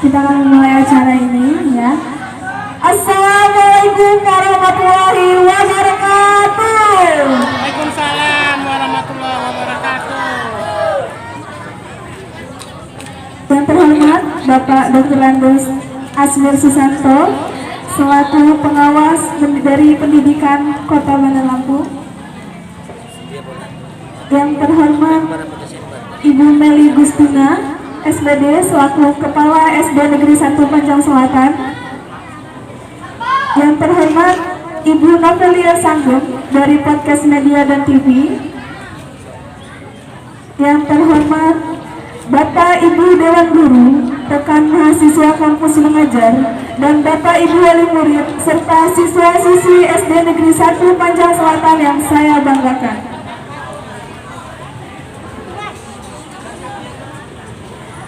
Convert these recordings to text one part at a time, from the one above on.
kita akan memulai acara ini ya. Assalamualaikum warahmatullahi wabarakatuh. Waalaikumsalam warahmatullahi wabarakatuh. Yang terhormat Bapak Dr. Landus Asmir Susanto selaku pengawas dari pendidikan Kota Bandar Lampung. Yang terhormat Ibu Meli Gustina SPD selaku Kepala SD Negeri 1 Panjang Selatan. Yang terhormat Ibu Novelia Sanggem dari Podcast Media dan TV. Yang terhormat Bapak Ibu Dewan Guru, rekan mahasiswa kampus mengajar, dan Bapak Ibu wali murid serta siswa-siswi SD Negeri 1 Panjang Selatan yang saya banggakan.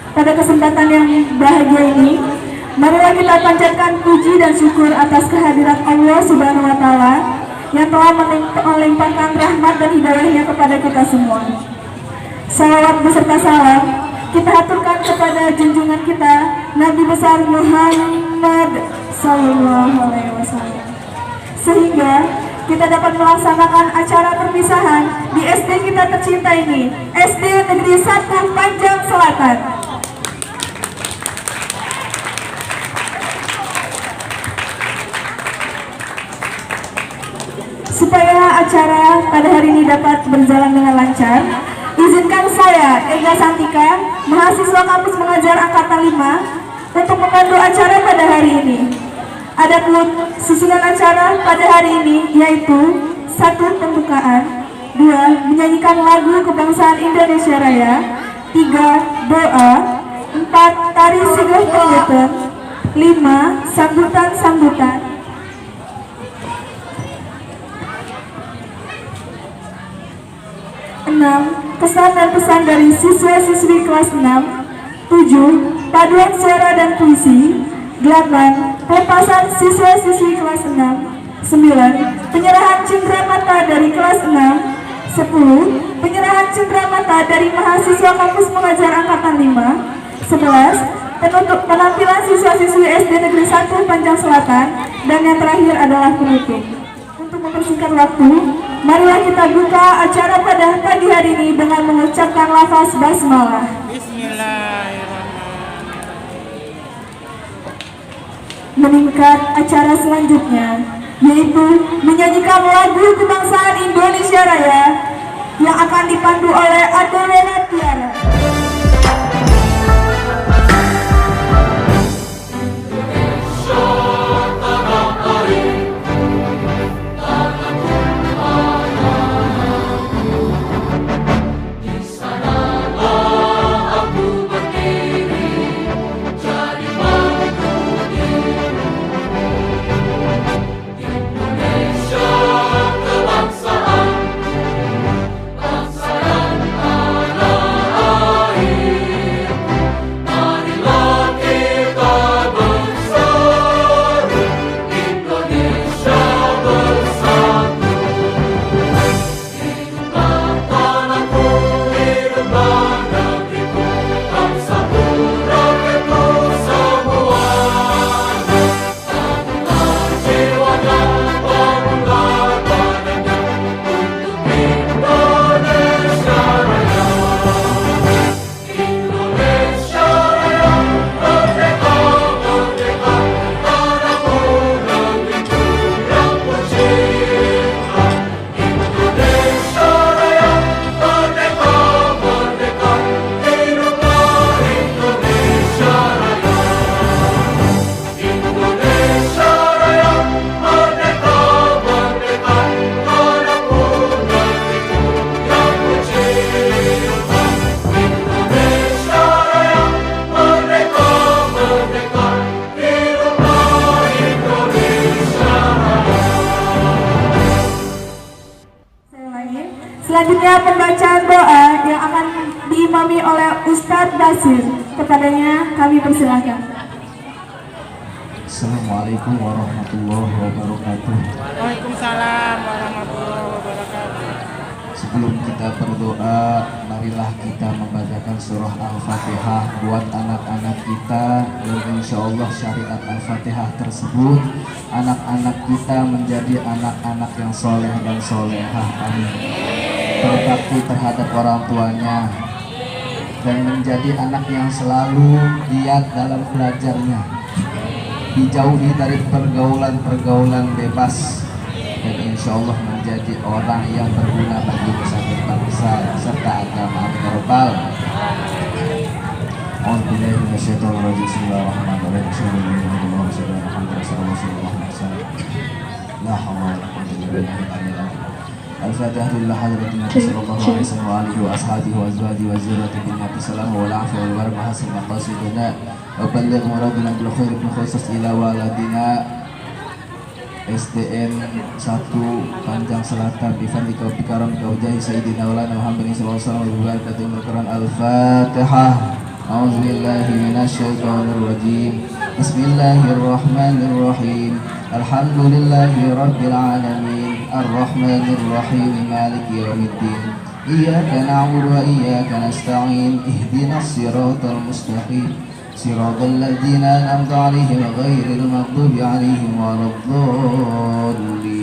Pada kesempatan yang bahagia ini, marilah kita panjatkan puji dan syukur atas kehadiran Allah Subhanahu wa Ta'ala yang telah melimpahkan rahmat dan hidayahnya kepada kita semua. Salawat beserta salam kita aturkan kepada junjungan kita Nabi besar Muhammad Sallallahu Alaihi Wasallam, sehingga kita dapat melaksanakan acara perpisahan di SD kita tercinta ini, SD Negeri 1 Panjang Selatan. Supaya acara pada hari ini dapat berjalan dengan lancar, izinkan saya, Ega Santika, mahasiswa kampus mengajar angkatan 5, untuk memandu acara pada hari ini. Adapun susunan acara pada hari ini yaitu 1. Pembukaan, 2. Menyanyikan lagu kebangsaan Indonesia Raya, 3. Doa, 4. Tari Sigah Penghutang, 5. Sambutan-sambutan. 6. Pesan dan pesan dari siswa-siswi kelas 6. 7. Paduan suara dan puisi. 8. Pelepasan siswa-siswi kelas 6. 9. Penyerahan cenderamata dari kelas 6. 10. Penyerahan cenderamata dari mahasiswa kampus mengajar angkatan 5. 11. Penutup penampilan siswa-siswi SD Negeri 1 Panjang Selatan. Dan yang terakhir adalah penutup. Untuk mempersingkat waktu, marilah kita buka acara pada pagi hari ini dengan mengucapkan lafaz basmalah. Bismillahirrahmanirrahim. Meningkat acara selanjutnya, yaitu menyanyikan lagu kebangsaan Indonesia Raya yang akan dipandu oleh Adorena Tiara. Selanjutnya pembacaan doa yang akan diimami oleh Ustadz Basir. Kepadanya kami persilakan. Assalamualaikum warahmatullahi wabarakatuh. Waalaikumsalam warahmatullahi wabarakatuh. Sebelum kita berdoa, marilah kita membacakan surah Al-Fatihah buat anak-anak kita. Dan insya Allah syariat Al-Fatihah tersebut, anak-anak kita menjadi anak-anak yang soleh dan solehah. Amin. Berbakti terhadap orang tuanya dan menjadi anak yang selalu giat dalam belajarnya, dijauhi dari pergaulan-pergaulan bebas, dan insya Allah menjadi orang yang berguna bagi nusa dan bangsa serta agama. Amin ya rabbal alamin. A'udzubillahi minasyaitonir rajim. Bismillahirrahmanirrahim. La haula wala quwwata illa billah. Al-Fatihah lillah hadratin Nabi sallallahu alaihi wasallam wa alihi wa ashabihi wa azwajihi wa zurriyyatihi bil nabi salam wa al-'afwa wal barakah hasan maqasidina wa balligh muradana bil khair min khusus ila waladina SDN 1 Panjang Selatan bifadlika wa bikaram kaujahi sayyidina walana Muhammadin sallallahu alaihi wasallam wa barakatuhu Al-Quran. Al-Fatihah. A'udzubillahi minasyaitonir rajim. Bismillahirrahmanirrahim. Alhamdulillahi rabbil alamin. Ar-Rahmanir Rahim. Maliki yaumiddin. Iyyaka na'budu wa iyyaka nasta'in. Ihdinas siratal mustaqim. Siratal ladzina an'amta 'alaihim ghairil maghdubi 'alaihim waladdallin.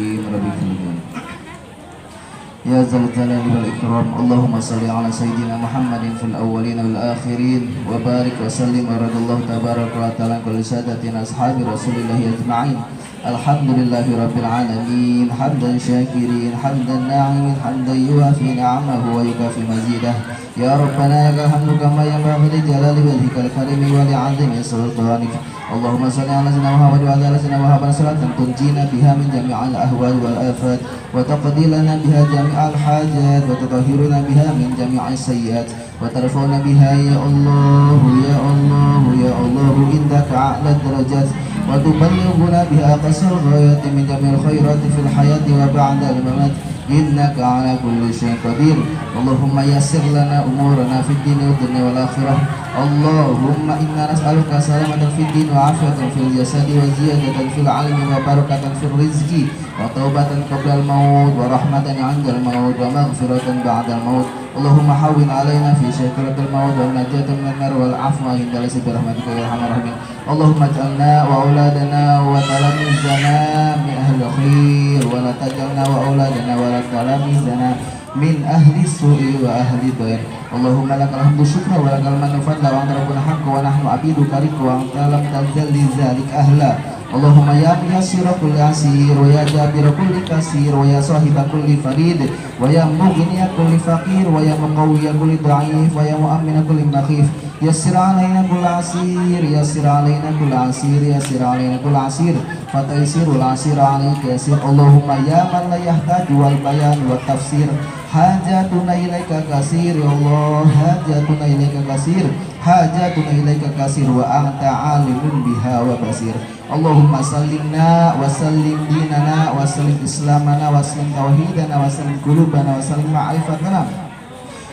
Ya Dzal Jalali wal Ikram. Allahumma shalli ala sayyidina Muhammadin fil awwalin wal akhirin wa barik wa sallim wa radallahu tabaraka wa ta'ala kulli sadatina ashabi Rasulillah ajma'in. Alhamdulillahi rabbil alamin. Hamdan syakirin, hamdan na'imin, hamdan yuwafi ni'amahu wa yukafi mazidah. Ya Rabbana lakal hamdu kama yanbaghi li jalali wajhikal karimi wa li'azimi sultanik. Allahumma shalli ala sayyidina Muhammad wa ala sayyidina Muhammad salatan tunjina biha min jami'il ahwal wal afat wa taqdi lana biha jami'al hajat wa tutahhiruna biha min jami'is sayyiat wa tarfa'una biha ya Allah ya Allah ya Allah indaka a'la darajat wa tuballighuna biha qasal ghayati min jami'il khairati fil hayati wa ba'da al-mamat innaka ala kulli syai'in qadir. Allahumma yassir lana umurana fid din wa dunya wal akhirah. Allahumma inna nas'aluka salamatan fid din wa afiyatan fil jasadi wa ziyadatan fil ilmi wa barakatan fil rizqi wa taubatan qabla al maut wa rahmatan 'inda al maut wa maghfiratan ba'da al maut. Allahumma hawwin 'alaina fi syakaratil maut wa najatan minan nar wal afwa inda lasi bi rahmatika ya arhamar rahimin. Allahumma ij'alna wa auladana wa talamizana min ahli khair wa la taj'alna wa auladana wa la talamizana min ahli su'i wa ahli dhair. Allahumma lakal hamdu syukra wa lakal mannu fadla wa anta rabbuna haqqa wa nahnu abiduka rika wa anta lam tazal li zalik ahla. Allahumma ya muyassira kulli asir wa ya jabira kulli kasir wa ya sahiba kulli farid wa ya mughniya kulli faqir wa ya muqawwiya kulli dha'if wa ya mu'ammina kulli makhif. Yassir alaina kulli asir, yassir alaina kulli asir, yassir alaina kulli asir, fataysirul asir alaika yasir. Allahumma ya man la yahtaju wal bayan wa tafsir, hajatuna ilaika kasir ya Allah, hajatuna ilaika kasir, hajatuna ilaika kasir wa anta alimun biha wa basir. Allahumma sallimna wa sallim dinana wa sallim islamana wa sallim tauhidana wa sallim qulubana wa sallim ma'rifatana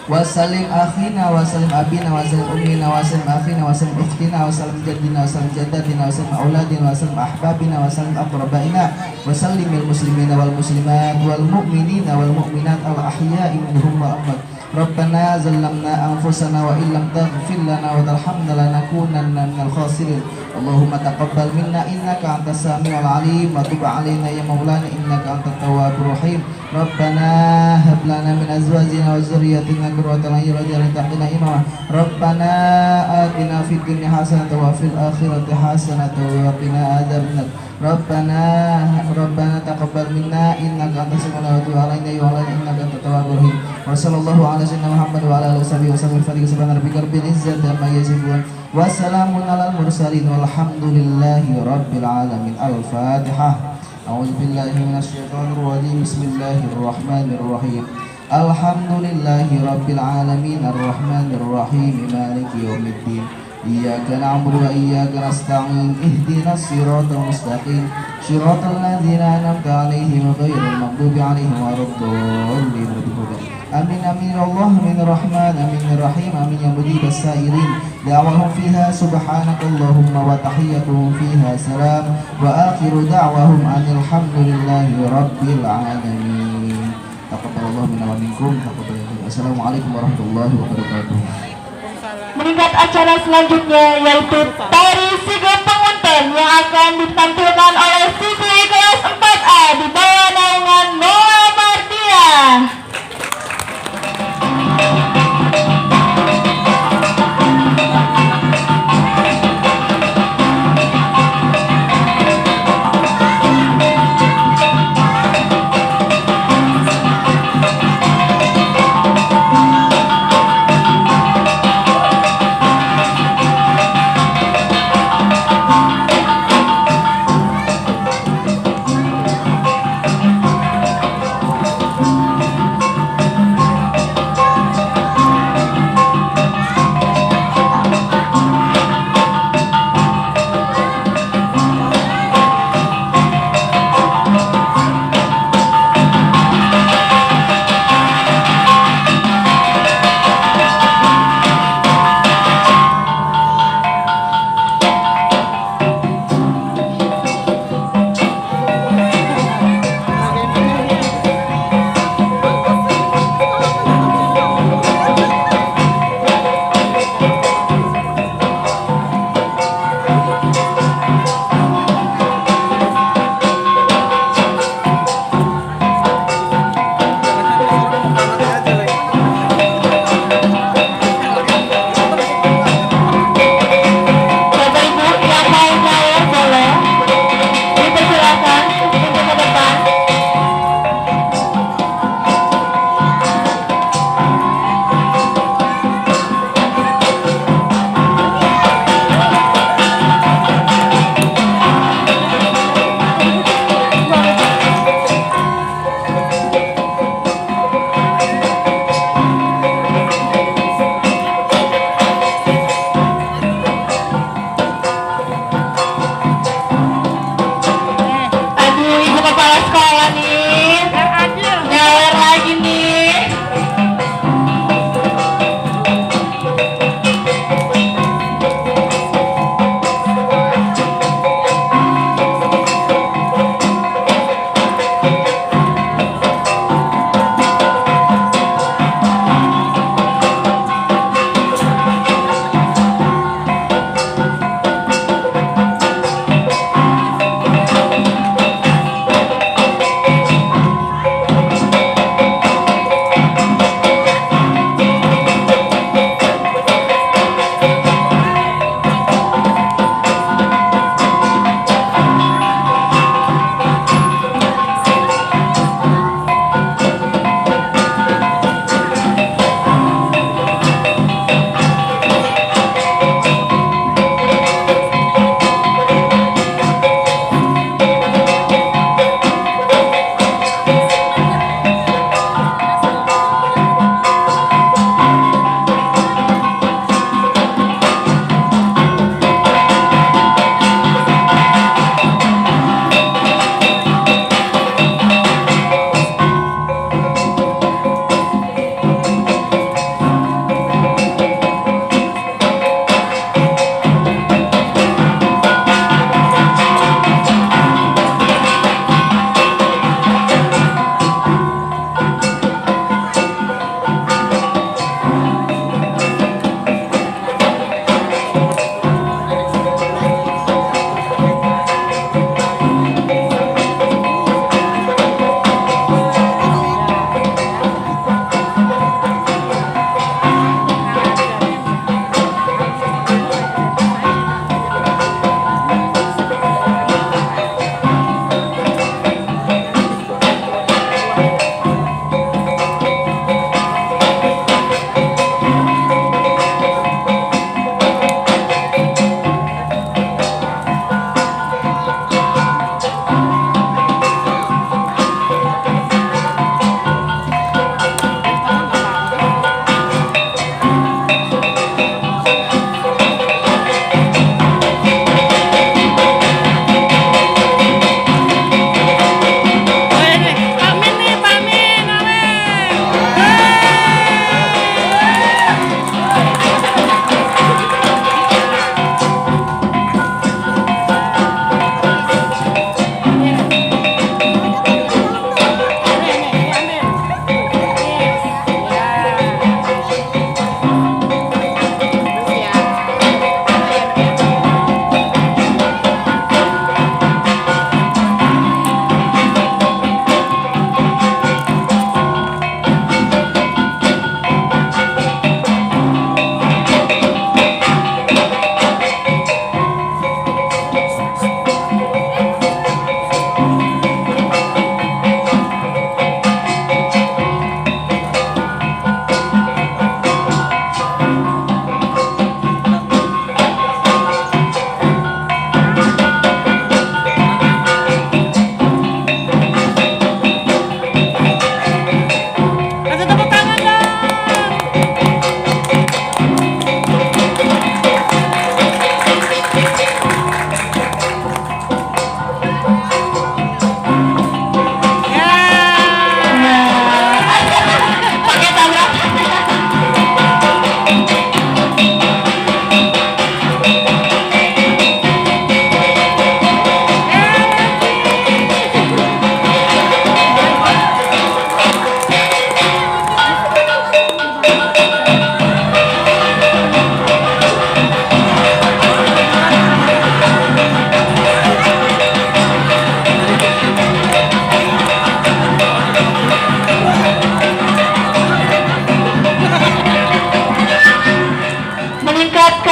wa sallim akhina wa sallim abina wa sallim ummina wa sallim akhina wa sallim ukhtina wa sallim jaddina wa sallim jaddatina wa sallim auladina wa sallim ahbabina wa sallim aqrabaina wa sallimil muslimina wal muslimat wal mu'minina wal mu'minat al ahya'i minhum wa amwat. Rabbana zalamna anfusana wa illam taghfir lana wa tarhamna lanakunanna minal khasirin. Allahumma taqabbal minna innaka antas samiul alim wa tub alaina ya maulana innaka antat tawwabur rahim. Rabbana hab lana min azwajina wa dhurriyyatina qurrata a'yun waj'alna taqina imama. Rabbana atina fid dunya hasanatan wa fil akhirati hasanatan wa qina adzabannar. Rabbana taqabbal minna innaka antas samiul alim wa tub alaina ya maulana innaka antat tawwabur rahim. Wa sallallahu ala sayyidina Muhammad wa ala alihi wa sahbihi subhana rabbika rabbil izzati amma yasifun wa salamun alal mursalin walhamdulillahi rabbil alamin. Al-Fatihah. A'udzu billahi minasyaitonir rajim. Bismillahirrahmanirrahim. Alhamdulillahi rabbil alamin arrahmanir rahim maliki yaumiddin. Iyyaka na'budu wa iyyaka nasta'in. Ihdinas siratal mustaqim. Siratal ladzina an'amta 'alaihim ghairil maghdubi 'alaihim waladdallin. Amin amin ya Allah amin rahman amin rahim amin ya mujibas sa'irin. Da'wahum fiha subhanakallahumma wa tahiyyatuhum fiha salam wa akhiru da'wahum anil hamdulillahi rabbil alamin. taqabbalallahu minna wa minkum. Wassalamualaikum warahmatullahi wabarakatuh. Meningkat acara selanjutnya yaitu tari Sigap Pengunten yang akan ditampilkan oleh siswi kelas 4A di bawah naungan Noah Mardia.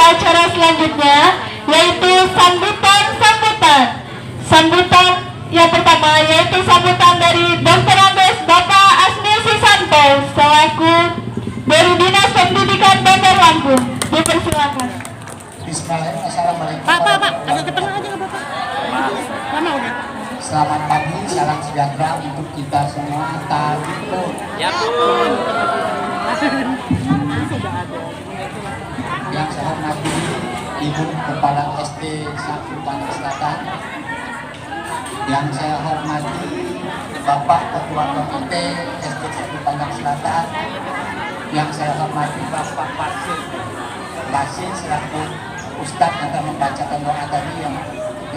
acara selanjutnya, yaitu sambutan yang pertama yaitu sambutan dari Dr. Andes Bapak Asmi Susanto selaku dari Dinas Pendidikan Bandar Lampung. Dipersilakan. Bismillahirrahmanirrahim. Assalamualaikum. Pak, agak ke tengah aja nggak Bapak? Lama udah. Selamat pagi, salam sejahtera untuk kita semua. Tahu Ya pun. yang saya hormati Ibu Kepala SD 1 Panjang Selatan, yang saya hormati Bapak Ketua Komite SD 1 Panjang Selatan, yang saya hormati Bapak Basil selaku Ustadz yang akan membacakan doa tadi, yang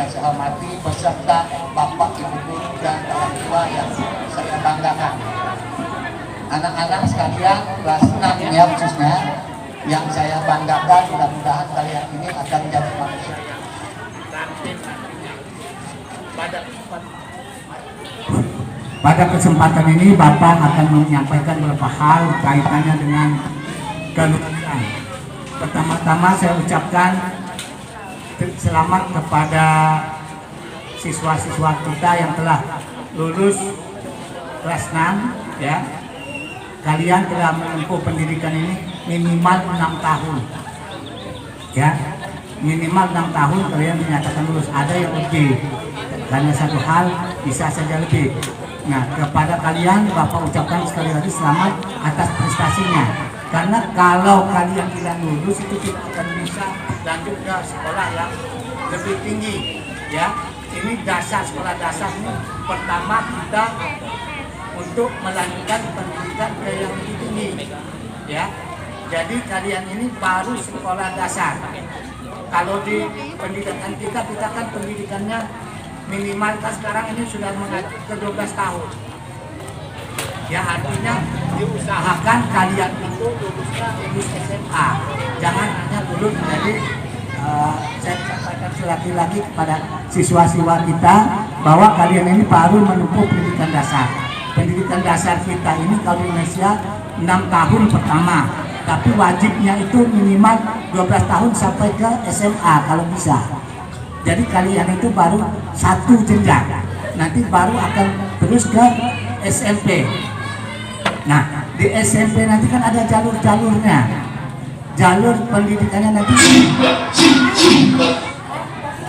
saya hormati beserta Bapak Ibu Guru dan orang tua yang saya banggakan. Anak-anak sekalian kelas 6 ya khususnya, yang saya banggakan, mudah-mudahan kalian ini akan menjadi manusia. Pada kesempatan ini Bapak akan menyampaikan beberapa hal kaitannya dengan kelulusan. Pertama-tama saya ucapkan selamat kepada siswa-siswa kita yang telah lulus kelas 6 ya. Kalian telah menempuh pendidikan ini minimal 6 tahun ya, minimal 6 tahun kalian dinyatakan lulus. Ada yang lebih, karena satu hal bisa saja lebih. Nah, kepada kalian Bapak ucapkan sekali lagi selamat atas prestasinya, karena kalau kalian tidak lulus itu tidak akan bisa lanjut ke sekolah yang lebih tinggi ya. Ini dasar, sekolah dasar ini pertama kita untuk melanjutkan pendidikan ke yang lebih tinggi ya. Jadi kalian ini baru sekolah dasar. Kalau di pendidikan kita kan pendidikannya minimal sekarang ini sudah mengacu ke 12 tahun ya, artinya diusahakan kalian itu lulus SMA, jangan hanya lulus. Jadi saya sampaikan lagi kepada siswa-siswa kita bahwa kalian ini baru menempuh pendidikan dasar. Pendidikan dasar kita ini kalau di Indonesia 6 tahun pertama, tapi wajibnya itu minimal 12 tahun sampai ke SMA kalau bisa. Jadi kalian itu baru satu jenjang, nanti baru akan terus ke SMP. Nah, di SMP nanti kan ada jalur-jalurnya, jalur pendidikannya nanti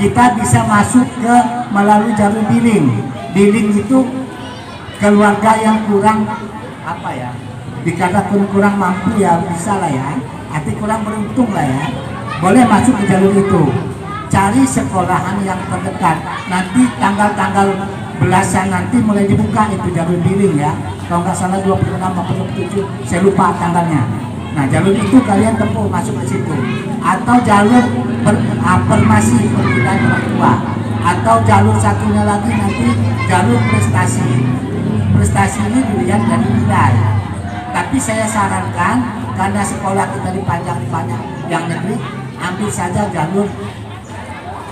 kita bisa masuk ke melalui jalur billing. Billing itu keluarga yang kurang apa ya, dikatakan kurang mampu ya, bisa lah ya, arti kurang beruntung lah ya, boleh masuk ke jalur itu. Cari sekolahan yang terdekat, nanti tanggal-tanggal belasan nanti mulai dibuka itu jalur billing ya, kalau nggak salah 26 atau 27, saya lupa tanggalnya. Nah, jalur itu kalian tempuh masuk ke situ, atau jalur afirmasi pembinaan orang tua, atau jalur satunya lagi nanti jalur prestasi. Prestasi ini dilihat dari nilai. Tapi saya sarankan, karena sekolah kita dipanjang yang negeri, ambil saja jalur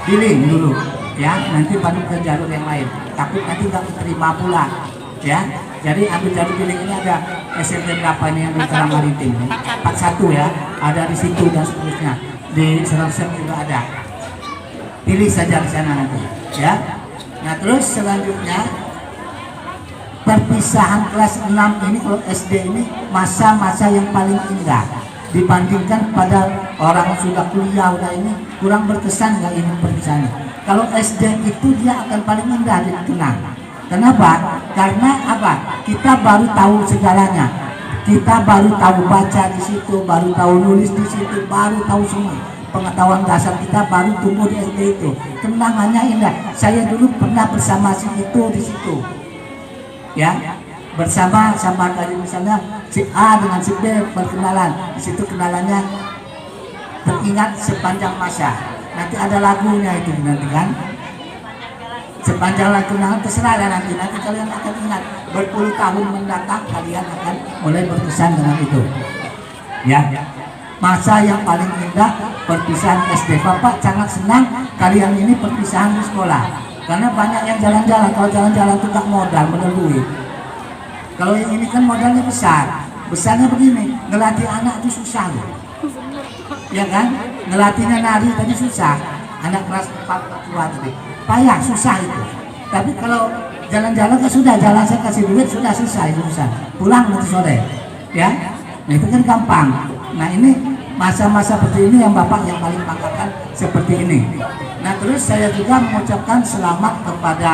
billing dulu ya, nanti baru ke jalur yang lain, takut nanti nggak diterima pula ya. Jadi ambil jalur billing ini, ada SMP berapa ini yang di Karang Maritim, 41 ya, ada di situ dan seterusnya, di Serongseng juga ada, pilih saja di sana nanti ya. Nah, terus selanjutnya perpisahan kelas 6 ini, kalau SD ini masa-masa yang paling indah dibandingkan pada orang sudah kuliah, udah ini kurang berkesan nggak ini perpisahannya. Kalau SD itu dia akan paling indah dikenang. Kenapa? Karena apa? Kita baru tahu segalanya, kita baru tahu baca di situ, baru tahu nulis di situ, baru tahu semua pengetahuan dasar kita baru tumbuh di SD itu. Kenangannya indah. Saya dulu pernah bersama si itu di situ ya, bersama tadi misalnya si A dengan si B berkenalan di situ, kenalannya teringat sepanjang masa. Nanti ada lagunya itu nanti kan, sepanjang lagu kenangan, terserah lah nanti kalian akan ingat berpuluh tahun mendatang, kalian akan mulai berkesan dengan itu ya. Masa yang paling indah perpisahan SD. Bapak sangat senang kalian ini perpisahan di sekolah, karena banyak yang jalan-jalan. Kalau jalan-jalan itu tak modal duit. Kalau yang ini kan modalnya besar. Besarnya begini, ngelatih anak itu susah loh. Ya kan? Ngelatihnya nari tadi susah. Anak kelas 4 tua tadi. Payah, susah itu. Tapi kalau jalan-jalan kan sudah, jalan saya kasih duit sudah selesai urusan. Pulang nanti sore. Ya. Nah itu kan gampang. Nah ini masa-masa seperti ini yang Bapak yang paling banggakan seperti ini. Nah terus saya juga mengucapkan selamat kepada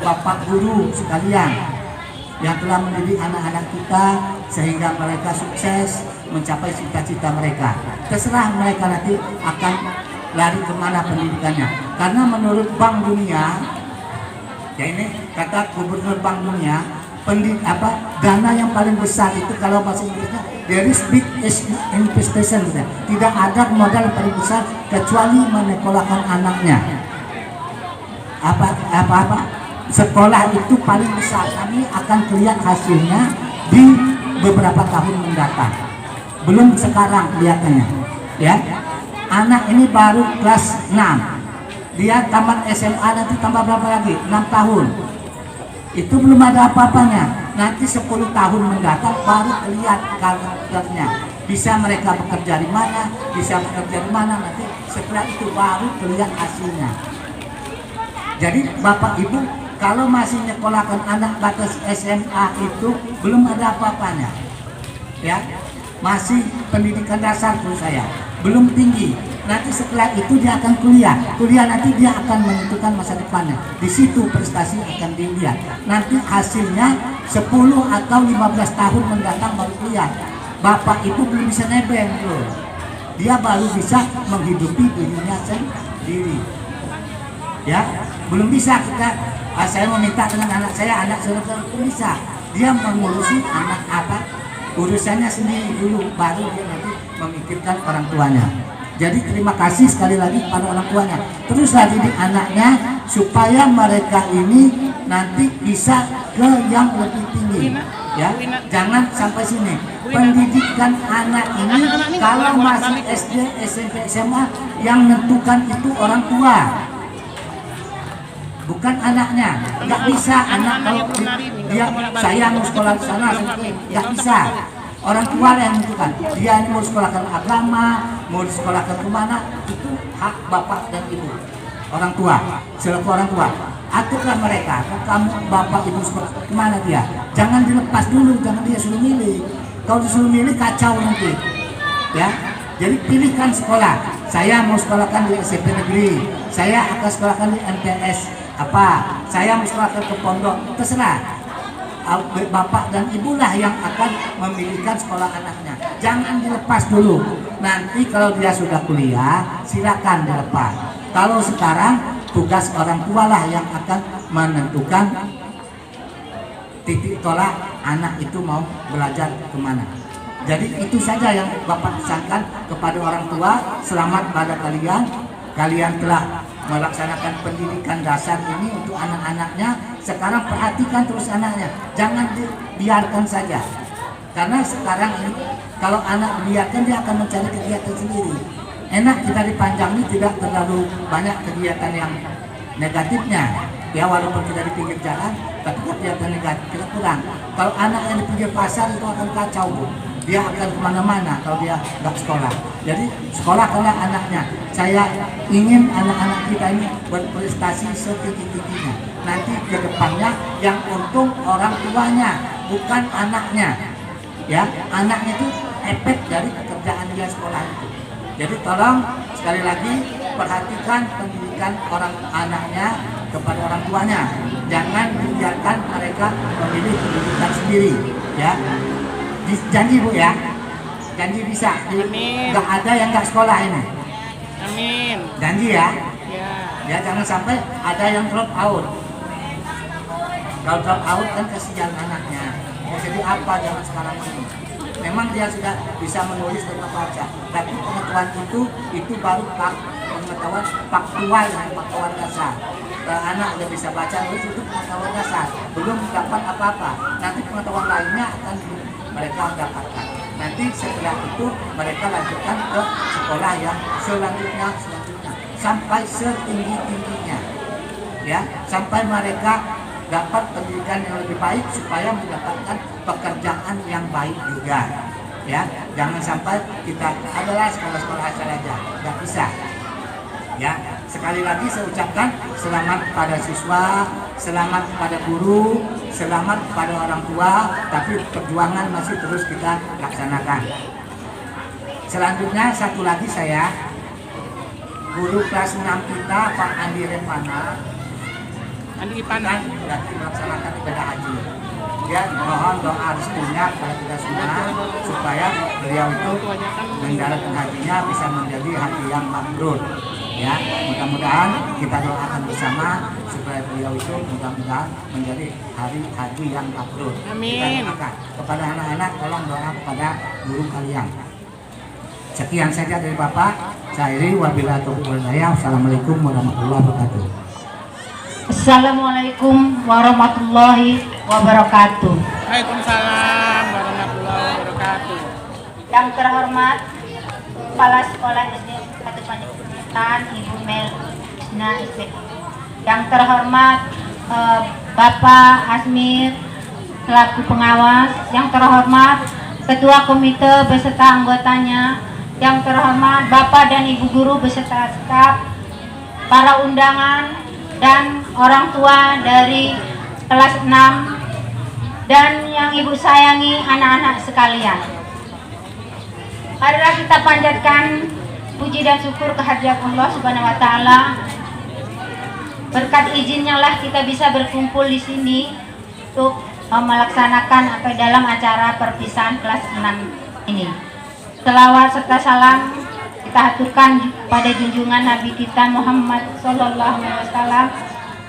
Bapak guru sekalian yang telah mendidik anak-anak kita sehingga mereka sukses mencapai cita-cita mereka. Terserah mereka nanti akan lari kemana pendidikannya. Karena menurut Bank Dunia, ya ini kata Gubernur Bank Dunia, dana yang paling besar itu kalau bahasa Inggrisnya there is big investment, tidak ada modal paling besar kecuali menyekolahkan anaknya. Apa sekolah itu paling besar, kami akan lihat hasilnya di beberapa tahun mendatang, belum sekarang kelihatannya. Ya, anak ini baru kelas 6, dia tamat SMA nanti tambah berapa lagi, 6 tahun. Itu belum ada apa-apanya. Nanti 10 tahun mendatang baru lihat karakternya. Bisa mereka bekerja di mana, bisa bekerja di mana, nanti setelah itu baru terlihat hasilnya. Jadi Bapak Ibu kalau masih nyekolahkan anak batas SMA itu belum ada apa-apanya. Ya, masih pendidikan dasar menurut saya, belum tinggi. Nanti setelah itu dia akan kuliah nanti dia akan menentukan masa depannya. Di situ prestasi akan dilihat. Nanti hasilnya 10 atau 15 tahun mendatang baru kuliah. Bapak itu belum bisa nebeng loh. Dia baru bisa menghidupi dirinya sendiri. Ya, belum bisa kita. Saya mau minta dengan anak saya belum bisa. Dia mengurusi anak urusannya sendiri dulu, baru dia nanti memikirkan orang tuanya. Jadi terima kasih sekali lagi pada orang tuanya. Teruslah didik anaknya supaya mereka ini nanti bisa ke yang lebih tinggi. Ya, jangan sampai sini. Pendidikan anak ini kalau masih SD, SMP, SMA yang menentukan itu orang tua, bukan anaknya. Nggak bisa anak kalau dia saya mau sekolah di sana, nggak bisa. Orang tua yang menentukan. Dia mau sekolahkan agama, mau sekolahkan kemana, itu hak bapak dan ibu. Orang tua, selaku orang tua. Aturlah mereka. Kamu bapak ibu sekolah kemana dia? Jangan dilepas dulu, jangan dia suruh milih. Kalau disuruh milih kacau nanti. Ya, jadi pilihkan sekolah. Saya mau sekolahkan di SMP negeri. Saya akan sekolahkan di MTS apa? Saya mau sekolahkan ke pondok. Terserah. Bapak dan ibulah yang akan memilihkan sekolah anaknya. Jangan dilepas dulu. Nanti kalau dia sudah kuliah, silakan dilepas. Kalau sekarang tugas orang tua lah yang akan menentukan titik tolak anak itu mau belajar kemana. Jadi itu saja yang Bapak pesankan kepada orang tua. Selamat pada kalian. Kalian telah melaksanakan pendidikan dasar ini untuk anak-anaknya. Sekarang perhatikan terus anaknya, jangan dibiarkan saja. Karena sekarang ini kalau anak dibiarkan dia akan mencari kegiatan sendiri. Enak kita dipanjangi tidak terlalu banyak kegiatan yang negatifnya. Ya walaupun kita di pinggir jalan, tapi kegiatan negatif kita kurang. Kalau anak yang di pinggir pasar itu akan kacau, Bu. Dia akan kemana-mana kalau dia nggak sekolah. Jadi sekolahkanlah anaknya. Saya ingin anak-anak kita ini berprestasi setinggi-tingginya. Nanti ke depannya yang untung orang tuanya, bukan anaknya. Ya, anaknya itu efek dari pekerjaan dia sekolah itu. Jadi tolong sekali lagi perhatikan pendidikan orang anaknya kepada orang tuanya. Jangan biarkan mereka memilih pendidikan sendiri. Ya. Janji Bu ya, janji bisa. Amin. Nggak ada yang nggak sekolah ini. Amin. Janji ya. Ya. Ya jangan sampai ada yang drop out. Kalau drop out kan kesian anaknya. Mau jadi apa zaman sekarang ini? Memang dia sudah bisa menulis dan membaca, tapi pengetahuan itu baru pengetahuan faktual dan pengetahuan dasar. Anak udah bisa baca itu pengetahuan dasar, belum dapat apa-apa. Nanti pengetahuan lainnya akan mereka dapatkan. Nanti setelah itu mereka lanjutkan ke sekolah yang selanjutnya sampai setinggi-tingginya, ya, sampai mereka dapat pendidikan yang lebih baik supaya mendapatkan pekerjaan yang baik juga. ya. Jangan sampai kita adalah sekolah-sekolah asal aja, nggak bisa. Ya, sekali lagi saya ucapkan selamat kepada siswa, selamat kepada guru, selamat kepada orang tua, tapi perjuangan masih terus kita laksanakan. Selanjutnya satu lagi saya, guru kelas 6 kita Pak Andi Rempana, Andi Ipana. berarti melaksanakan ibadah haji. Ya, mohon doa restunya kepada kita semua supaya beliau itu menjalankan hajinya bisa menjadi haji yang mabrur. Ya, mudah-mudahan kita doakan bersama supaya beliau itu mudah-mudahan menjadi hari haji yang mabrur. Amin. Kita doakan kepada anak-anak, tolong doa kepada guru kalian. Sekian saja dari Bapak. Saya Iri, wabillahi taufiq wal hidayah. Assalamualaikum warahmatullahi wabarakatuh. Assalamualaikum warahmatullahi wabarakatuh. Waalaikumsalam warahmatullahi wabarakatuh. Yang terhormat Kepala Sekolah SD Satu Panjang Ibu Melna SP. Yang terhormat Bapak Asmir selaku pengawas. Yang terhormat Ketua Komite beserta anggotanya. Yang terhormat Bapak dan Ibu Guru beserta staf, para undangan dan orang tua dari kelas 6 dan yang Ibu sayangi anak-anak sekalian. Marilah kita panjatkan puji dan syukur kehadirat Allah Subhanahu wa taala. Berkat izinnya lah kita bisa berkumpul di sini untuk melaksanakan dalam acara perpisahan kelas 6 ini. Selawat serta salam kita haturkan pada junjungan Nabi kita Muhammad Sallallahu Alaihi Wasallam.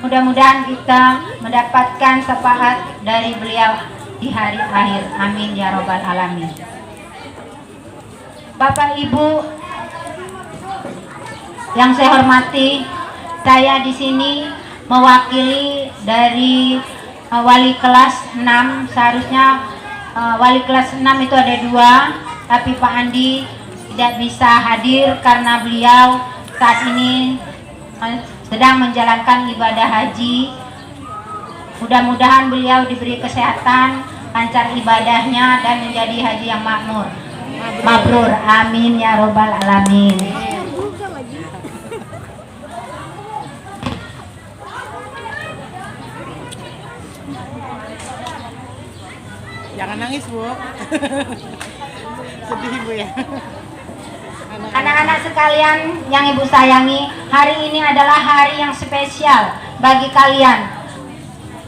Mudah-mudahan kita mendapatkan syafaat dari beliau di hari akhir. Amin ya robbal alamin. Bapak Ibu yang saya hormati, saya di sini mewakili dari wali kelas 6. Seharusnya wali kelas 6 itu ada 2. Tapi Pak Andi tidak bisa hadir karena beliau saat ini sedang menjalankan ibadah haji. Mudah-mudahan beliau diberi kesehatan, lancar ibadahnya dan menjadi haji yang makmur, mabrur. Amin ya robbal alamin. Jangan nangis, Bu. Sedih, Bu ya. Anak-anak sekalian yang Ibu sayangi, hari ini adalah hari yang spesial bagi kalian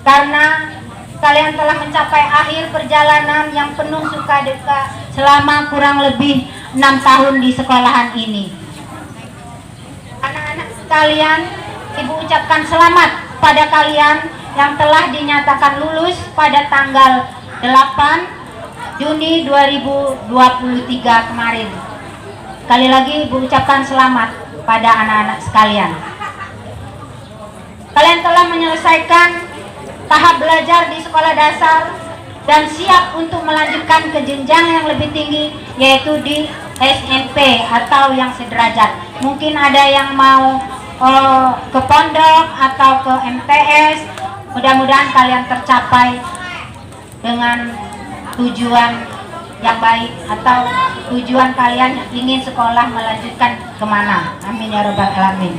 karena kalian telah mencapai akhir perjalanan yang penuh suka duka selama kurang lebih 6 tahun di sekolahan ini. Anak-anak sekalian, Ibu ucapkan selamat pada kalian yang telah dinyatakan lulus pada tanggal 8 Juni 2023 kemarin. Sekali lagi Ibu ucapkan selamat pada anak-anak sekalian. Kalian telah menyelesaikan tahap belajar di sekolah dasar dan siap untuk melanjutkan ke jenjang yang lebih tinggi, yaitu di SMP atau yang sederajat. Mungkin ada yang mau ke pondok atau ke MTS. Mudah-mudahan kalian tercapai dengan tujuan yang baik atau tujuan kalian ingin sekolah melanjutkan kemana. Amin ya robbal alamin.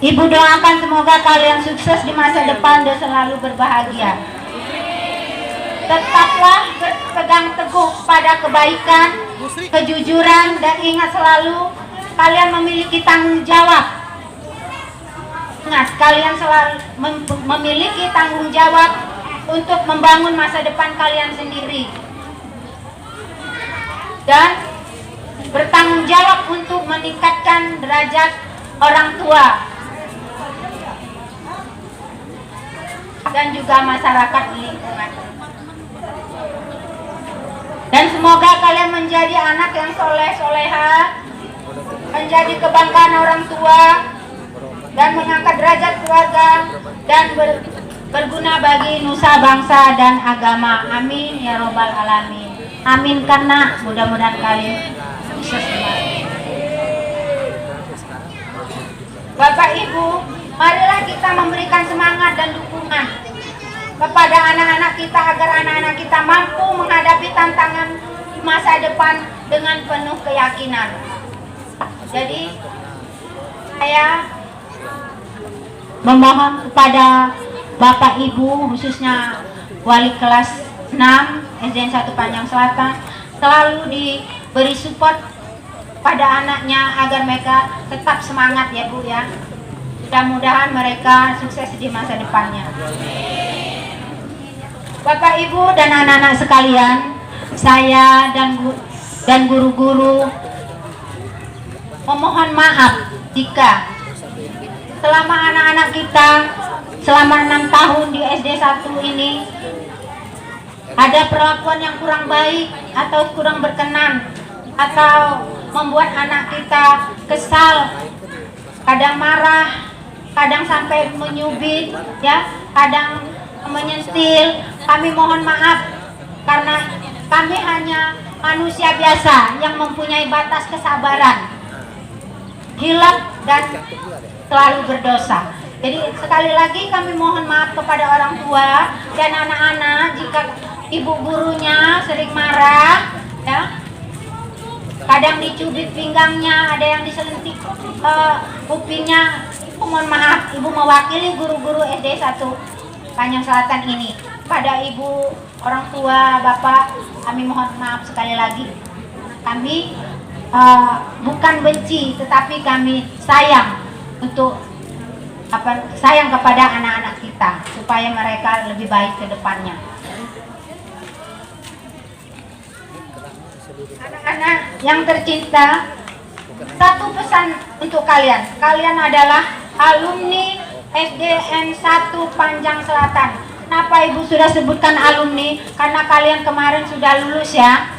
Ibu doakan semoga kalian sukses di masa depan dan selalu berbahagia. Tetaplah berpegang teguh pada kebaikan, kejujuran, dan ingat selalu kalian memiliki tanggung jawab. Ingat, kalian selalu memiliki tanggung jawab untuk membangun masa depan kalian sendiri dan bertanggung jawab untuk meningkatkan derajat orang tua dan juga masyarakat di lingkungan. Dan semoga kalian menjadi anak yang soleh-soleha, menjadi kebanggaan orang tua, dan mengangkat derajat keluarga dan berguna bagi nusa bangsa dan agama. Amin ya robbal alamin. Amin, karena mudah-mudahan kalian sukses. Bapak Ibu, marilah kita memberikan semangat dan dukungan kepada anak-anak kita agar anak-anak kita mampu menghadapi tantangan masa depan dengan penuh keyakinan. Jadi saya memohon kepada Bapak Ibu, khususnya wali kelas 6 SDN 1 Panjang Selatan, selalu diberi support pada anaknya agar mereka tetap semangat ya Bu ya. Mudah-mudahan mereka sukses di masa depannya. Bapak Ibu dan anak-anak sekalian, saya dan guru-guru memohon maaf jika selama anak-anak kita selama 6 tahun di SD 1 ini ada perlakuan yang kurang baik atau kurang berkenan atau membuat anak kita kesal, kadang marah, kadang sampai menyubit ya, kadang menyentil. Kami mohon maaf karena kami hanya manusia biasa yang mempunyai batas kesabaran, hilaf dan selalu berdosa. Jadi sekali lagi kami mohon maaf kepada orang tua dan anak-anak jika ibu gurunya sering marah ya, kadang dicubit pinggangnya, ada yang diselentik kupingnya. Mohon maaf, ibu mewakili guru-guru SD 1 Panjang Selatan ini. Pada ibu, orang tua, bapak, kami mohon maaf sekali lagi. Kami bukan benci, tetapi kami sayang sayang kepada anak-anak kita supaya mereka lebih baik ke depannya. Anak-anak yang tercinta, satu pesan untuk kalian. Kalian adalah alumni SDN 1 Panjang Selatan. Kenapa Ibu sudah sebutkan alumni? Karena kalian kemarin sudah lulus ya.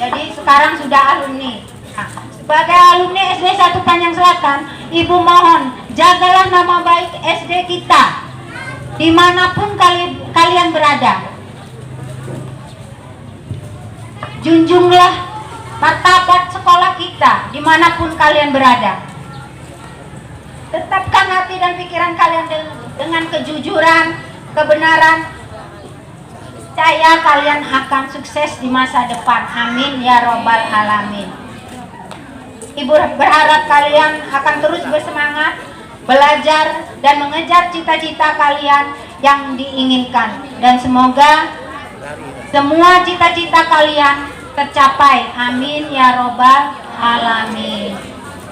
Jadi sekarang sudah alumni. Nah, sebagai alumni SD 1 Panjang Selatan, Ibu mohon jagalah nama baik SD kita dimanapun kalian berada. Junjunglah martabat sekolah kita dimanapun kalian berada. Tetapkan hati dan pikiran kalian dengan kejujuran, kebenaran. Percaya kalian akan sukses di masa depan. Amin ya robbal alamin. Ibu berharap kalian akan terus bersemangat, belajar dan mengejar cita-cita kalian yang diinginkan. Dan semoga semua cita-cita kalian tercapai. Amin ya robbal alamin.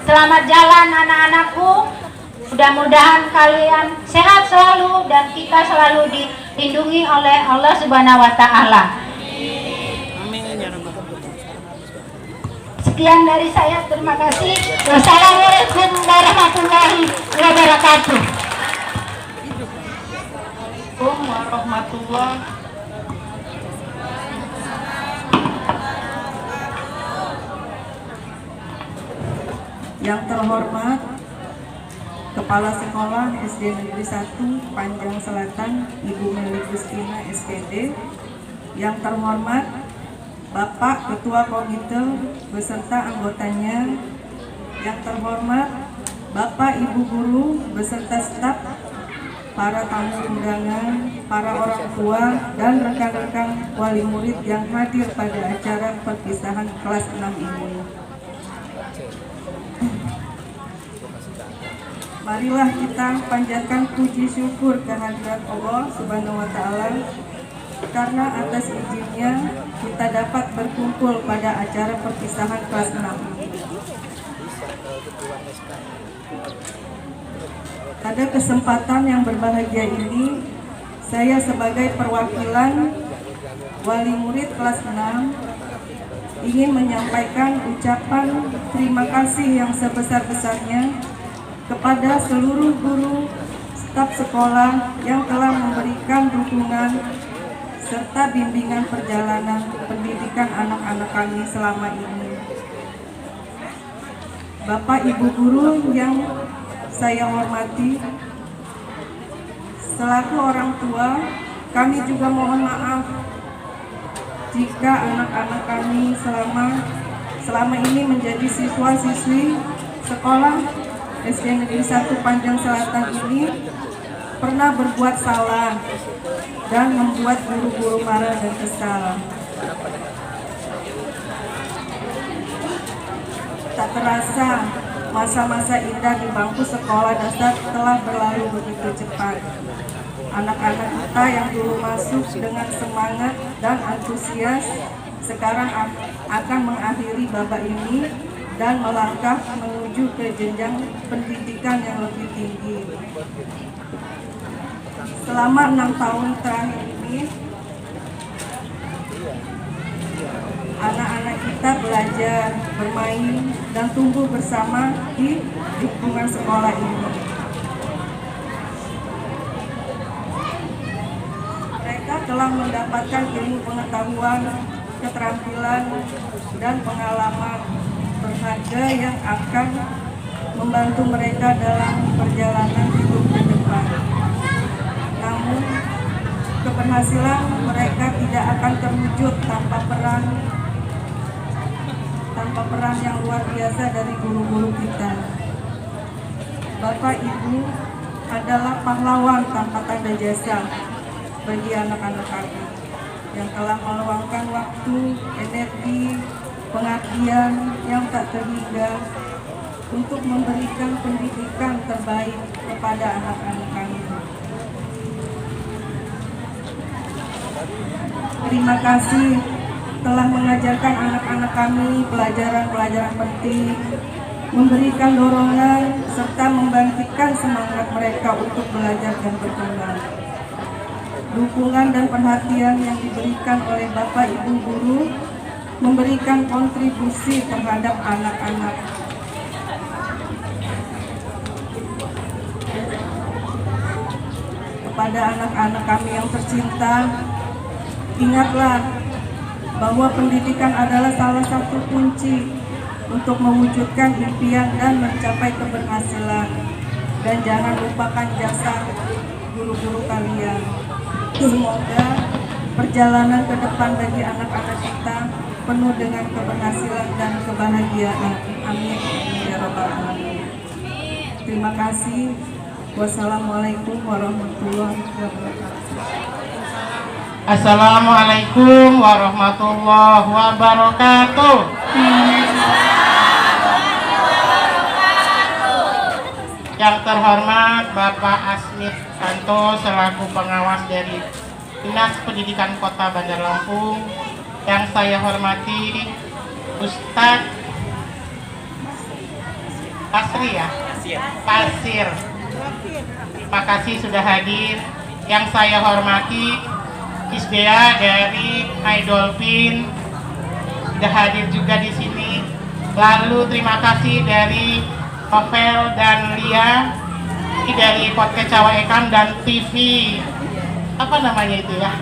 Selamat jalan anak-anakku. Mudah-mudahan kalian sehat selalu dan kita selalu dilindungi oleh Allah Subhanahu wa taala. Sekian dari saya, terima kasih. Wassalamualaikum warahmatullahi wabarakatuh. Warahmatullahi. Yang terhormat Kepala Sekolah SD Negeri 1 Panjang Selatan Ibu Meli Gustina SPD. Yang terhormat Bapak Ketua Komite beserta anggotanya. Yang terhormat Bapak Ibu Guru beserta staf, para tamu undangan, para orang tua dan rekan-rekan wali murid yang hadir pada acara perpisahan kelas 6 ini. Marilah kita panjatkan puji syukur kehadirat Allah Subhanahu wa taala karena atas izinnya kita dapat berkumpul pada acara perpisahan kelas 6. Pada kesempatan yang berbahagia ini, saya sebagai perwakilan wali murid kelas 6 ingin menyampaikan ucapan terima kasih yang sebesar-besarnya kepada seluruh guru, staf sekolah yang telah memberikan dukungan serta bimbingan perjalanan pendidikan anak-anak kami selama ini. Bapak Ibu guru yang saya hormati, selaku orang tua, kami juga mohon maaf jika anak-anak kami selama ini menjadi siswa-siswi sekolah SD Negeri 1 Panjang Selatan ini pernah berbuat salah dan membuat guru-guru marah dan kesal. Tak terasa, masa-masa indah di bangku sekolah dasar telah berlalu begitu cepat. Anak-anak kita yang dulu masuk dengan semangat dan antusias, sekarang akan mengakhiri babak ini dan melangkah menuju ke jenjang pendidikan yang lebih tinggi. Selama 6 tahun terakhir ini, anak-anak kita belajar, bermain, dan tumbuh bersama di lingkungan sekolah ini. Mereka telah mendapatkan ilmu pengetahuan, keterampilan, dan pengalaman berharga yang akan membantu mereka dalam perjalanan hidup ke depan. Namun, keberhasilan mereka tidak akan terwujud tanpa peran yang luar biasa dari guru-guru kita. Bapak Ibu adalah pahlawan tanpa tanda jasa bagi anak-anak kami yang telah meluangkan waktu, energi, pengabdian yang tak terhingga untuk memberikan pendidikan terbaik kepada anak-anak kami. Terima kasih telah mengajarkan anak-anak kami pelajaran-pelajaran penting, memberikan dorongan, serta membangkitkan semangat mereka untuk belajar dan berkembang. Dukungan dan perhatian yang diberikan oleh Bapak Ibu guru memberikan kontribusi terhadap anak-anak. Kepada anak-anak kami yang tercinta, ingatlah bahwa pendidikan adalah salah satu kunci untuk mewujudkan impian dan mencapai keberhasilan. Dan jangan lupakan jasa guru-guru kalian. Semoga perjalanan ke depan bagi anak-anak kita penuh dengan keberhasilan dan kebahagiaan. Amin. Ya Rabbal Alamin. Terima kasih. Wassalamualaikum warahmatullahi wabarakatuh. Assalamualaikum warahmatullahi wabarakatuh. Yang terhormat Bapak Asmit Santo selaku pengawas dari Dinas Pendidikan Kota Bandar Lampung, yang saya hormati Ustadz Pasir. Terima kasih sudah hadir. Yang saya hormati Isbea dari Idolpin sudah hadir juga di sini. Lalu terima kasih dari Novel dan Lia dari Podcast Cawa Ekam dan TV apa namanya itu ya,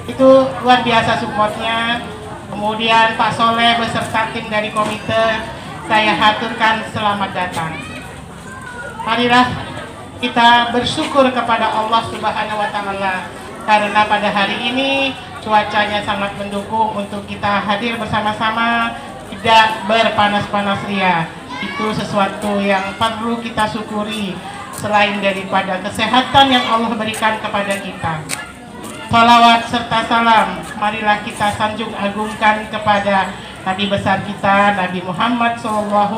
itu luar biasa supportnya. Kemudian Pak Soleh beserta tim dari komite, saya haturkan selamat datang. Marilah kita bersyukur kepada Allah Subhanahu wa Ta'ala, karena pada hari ini cuacanya sangat mendukung untuk kita hadir bersama-sama, tidak berpanas-panas ria. Itu sesuatu yang perlu kita syukuri, selain daripada kesehatan yang Allah berikan kepada kita. Salawat serta salam marilah kita sanjung agungkan kepada Nabi besar kita, Nabi Muhammad SAW.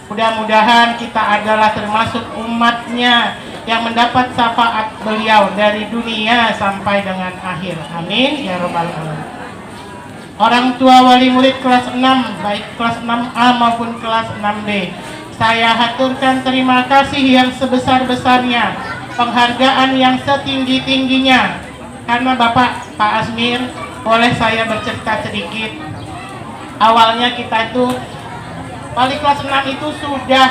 Mudah-mudahan kita adalah termasuk umatnya yang mendapat syafaat beliau dari dunia sampai dengan akhir. Amin ya Rabbal Alamin. Orang tua wali murid kelas 6, baik kelas 6A maupun kelas 6B, saya haturkan terima kasih yang sebesar-besarnya, penghargaan yang setinggi-tingginya. Karena Bapak Pak Asmir, boleh saya bercerita sedikit. Awalnya kita itu wali kelas 6 itu sudah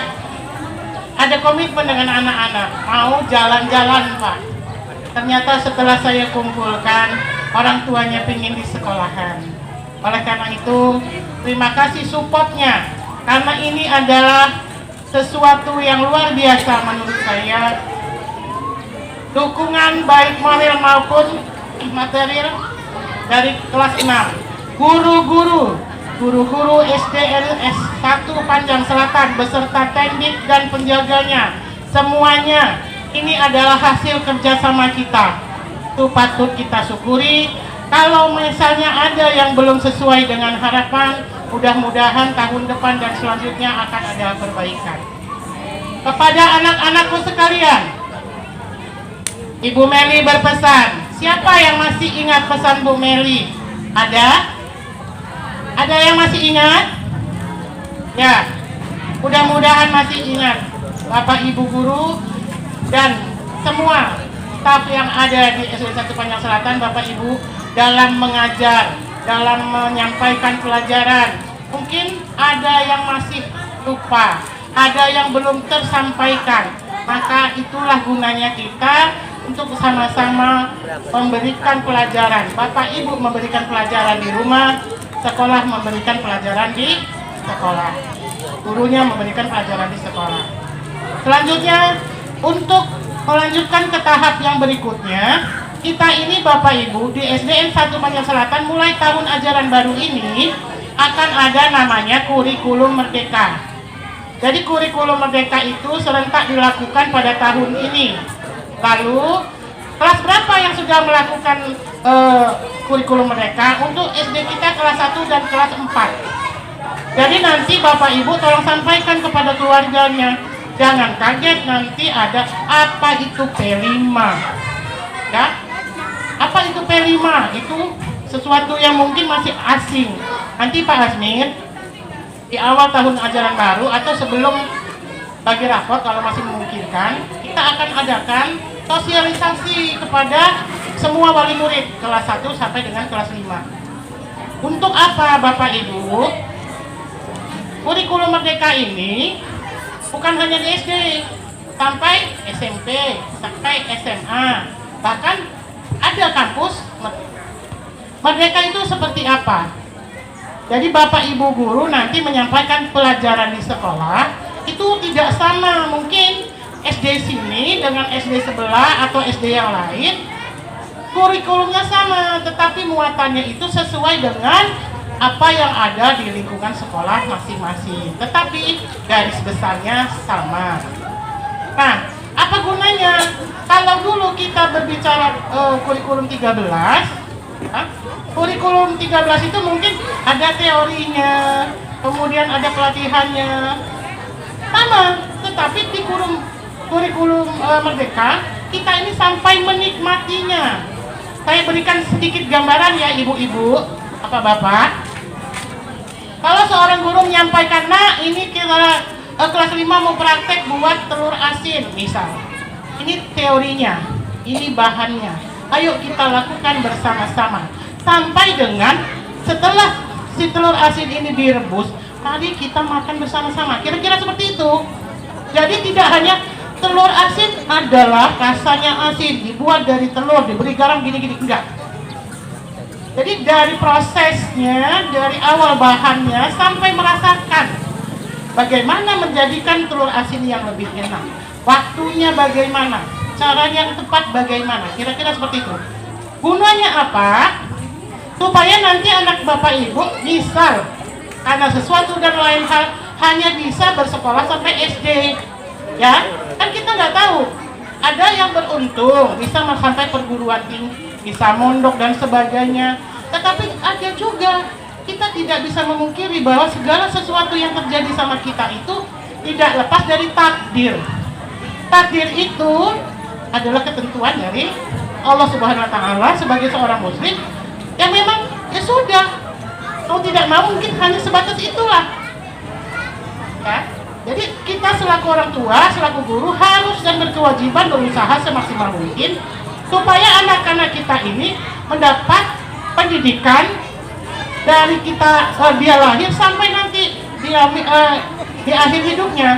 ada komitmen dengan anak-anak, mau jalan-jalan Pak. Ternyata setelah saya kumpulkan, orang tuanya pengen di sekolahan. Oleh karena itu, terima kasih supportnya, karena ini adalah sesuatu yang luar biasa menurut saya. Dukungan baik moral maupun material dari kelas 6, guru-guru SDLS 1 Panjang Selatan beserta teknik dan penjaganya, semuanya Ini adalah hasil kerjasama kita. Itu patut kita syukuri. Kalau misalnya ada yang belum sesuai dengan harapan, mudah-mudahan tahun depan dan selanjutnya akan ada perbaikan. Kepada anak-anakku sekalian, Ibu Meli berpesan. Siapa yang masih ingat pesan Bu Meli? Ada? Ada yang masih ingat? Ya, mudah-mudahan masih ingat. Bapak Ibu guru dan semua staf yang ada di SD 1 Panjang Selatan, Bapak Ibu, dalam mengajar, dalam menyampaikan pelajaran, mungkin ada yang masih lupa, ada yang belum tersampaikan. Maka itulah gunanya kita untuk sama-sama memberikan pelajaran. Bapak Ibu memberikan pelajaran di rumah, sekolah memberikan pelajaran di sekolah, gurunya memberikan pelajaran di sekolah. Selanjutnya, untuk melanjutkan ke tahap yang berikutnya, kita ini Bapak Ibu di SDN 1 Panjang Selatan mulai tahun ajaran baru ini akan ada namanya kurikulum merdeka. Jadi kurikulum merdeka itu serentak dilakukan pada tahun ini. Lalu kelas berapa yang sudah melakukan kurikulum merdeka? Untuk SD kita kelas 1 dan kelas 4. Jadi nanti Bapak Ibu tolong sampaikan kepada keluarganya, jangan kaget nanti ada apa itu P5. Ya? Apa itu P5? Itu sesuatu yang mungkin masih asing. Nanti Pak Hasmir di awal tahun ajaran baru atau sebelum bagi rapor kalau masih memungkinkan, kita akan adakan sosialisasi kepada semua wali murid kelas 1 sampai dengan kelas 5. Untuk apa Bapak Ibu? Kurikulum merdeka ini bukan hanya di SD, sampai SMP, sampai SMA. Bahkan ada kampus merdeka itu seperti apa? Jadi Bapak Ibu guru nanti menyampaikan pelajaran di sekolah itu tidak sama, mungkin SD sini dengan SD sebelah atau SD yang lain kurikulumnya sama, tetapi muatannya itu sesuai dengan apa yang ada di lingkungan sekolah masing-masing, tetapi garis besarnya sama. Nah, apa gunanya? Kalau dulu kita berbicara kurikulum 13, kurikulum 13 itu mungkin ada teorinya, kemudian ada pelatihannya, sama. Tetapi di kurikulum merdeka, kita ini sampai menikmatinya. Saya berikan sedikit gambaran ya ibu-ibu, apa bapak. Kalau seorang guru menyampaikan, nah ini kita kelas 5 mau praktek buat telur asin misal. Ini teorinya, ini bahannya. Ayo kita lakukan bersama-sama. Sampai dengan setelah si telur asin ini direbus, mari kita makan bersama-sama. Kira-kira seperti itu. Jadi tidak hanya telur asin adalah rasanya asin, dibuat dari telur, diberi garam gini-gini, enggak. Jadi dari prosesnya, dari awal bahannya sampai merasakan bagaimana menjadikan telur asin yang lebih enak, waktunya bagaimana, caranya yang tepat bagaimana, kira-kira seperti itu. Gunanya apa? Supaya nanti anak bapak ibu misal karena sesuatu dan lain hal hanya bisa bersekolah sampai SD, ya kan kita nggak tahu. Ada yang beruntung bisa sampai perguruan tinggi, bisa mondok dan sebagainya. Tetapi ada juga kita tidak bisa memungkiri bahwa segala sesuatu yang terjadi sama kita itu tidak lepas dari takdir. Takdir itu adalah ketentuan dari Allah Subhanahu wa taala sebagai seorang muslim yang memang ya sudah, kalau tidak mau mungkin hanya sebatas itulah. Ya. Jadi kita selaku orang tua, selaku guru harus dan berkewajiban berusaha semaksimal mungkin supaya anak-anak kita ini mendapat pendidikan dari kita dia lahir sampai nanti di akhir hidupnya.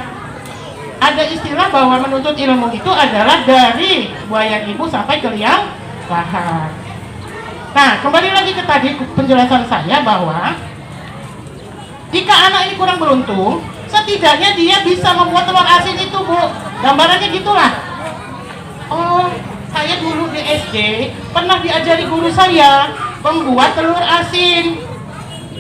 Ada istilah bahwa menuntut ilmu itu adalah dari buaya ibu sampai ke liang lahat. Nah, kembali lagi ke tadi penjelasan saya bahwa jika anak ini kurang beruntung, setidaknya dia bisa membuat telur asin itu, Bu. Gambarannya gitulah. Oh, saya dulu di SD pernah diajari guru saya membuat telur asin.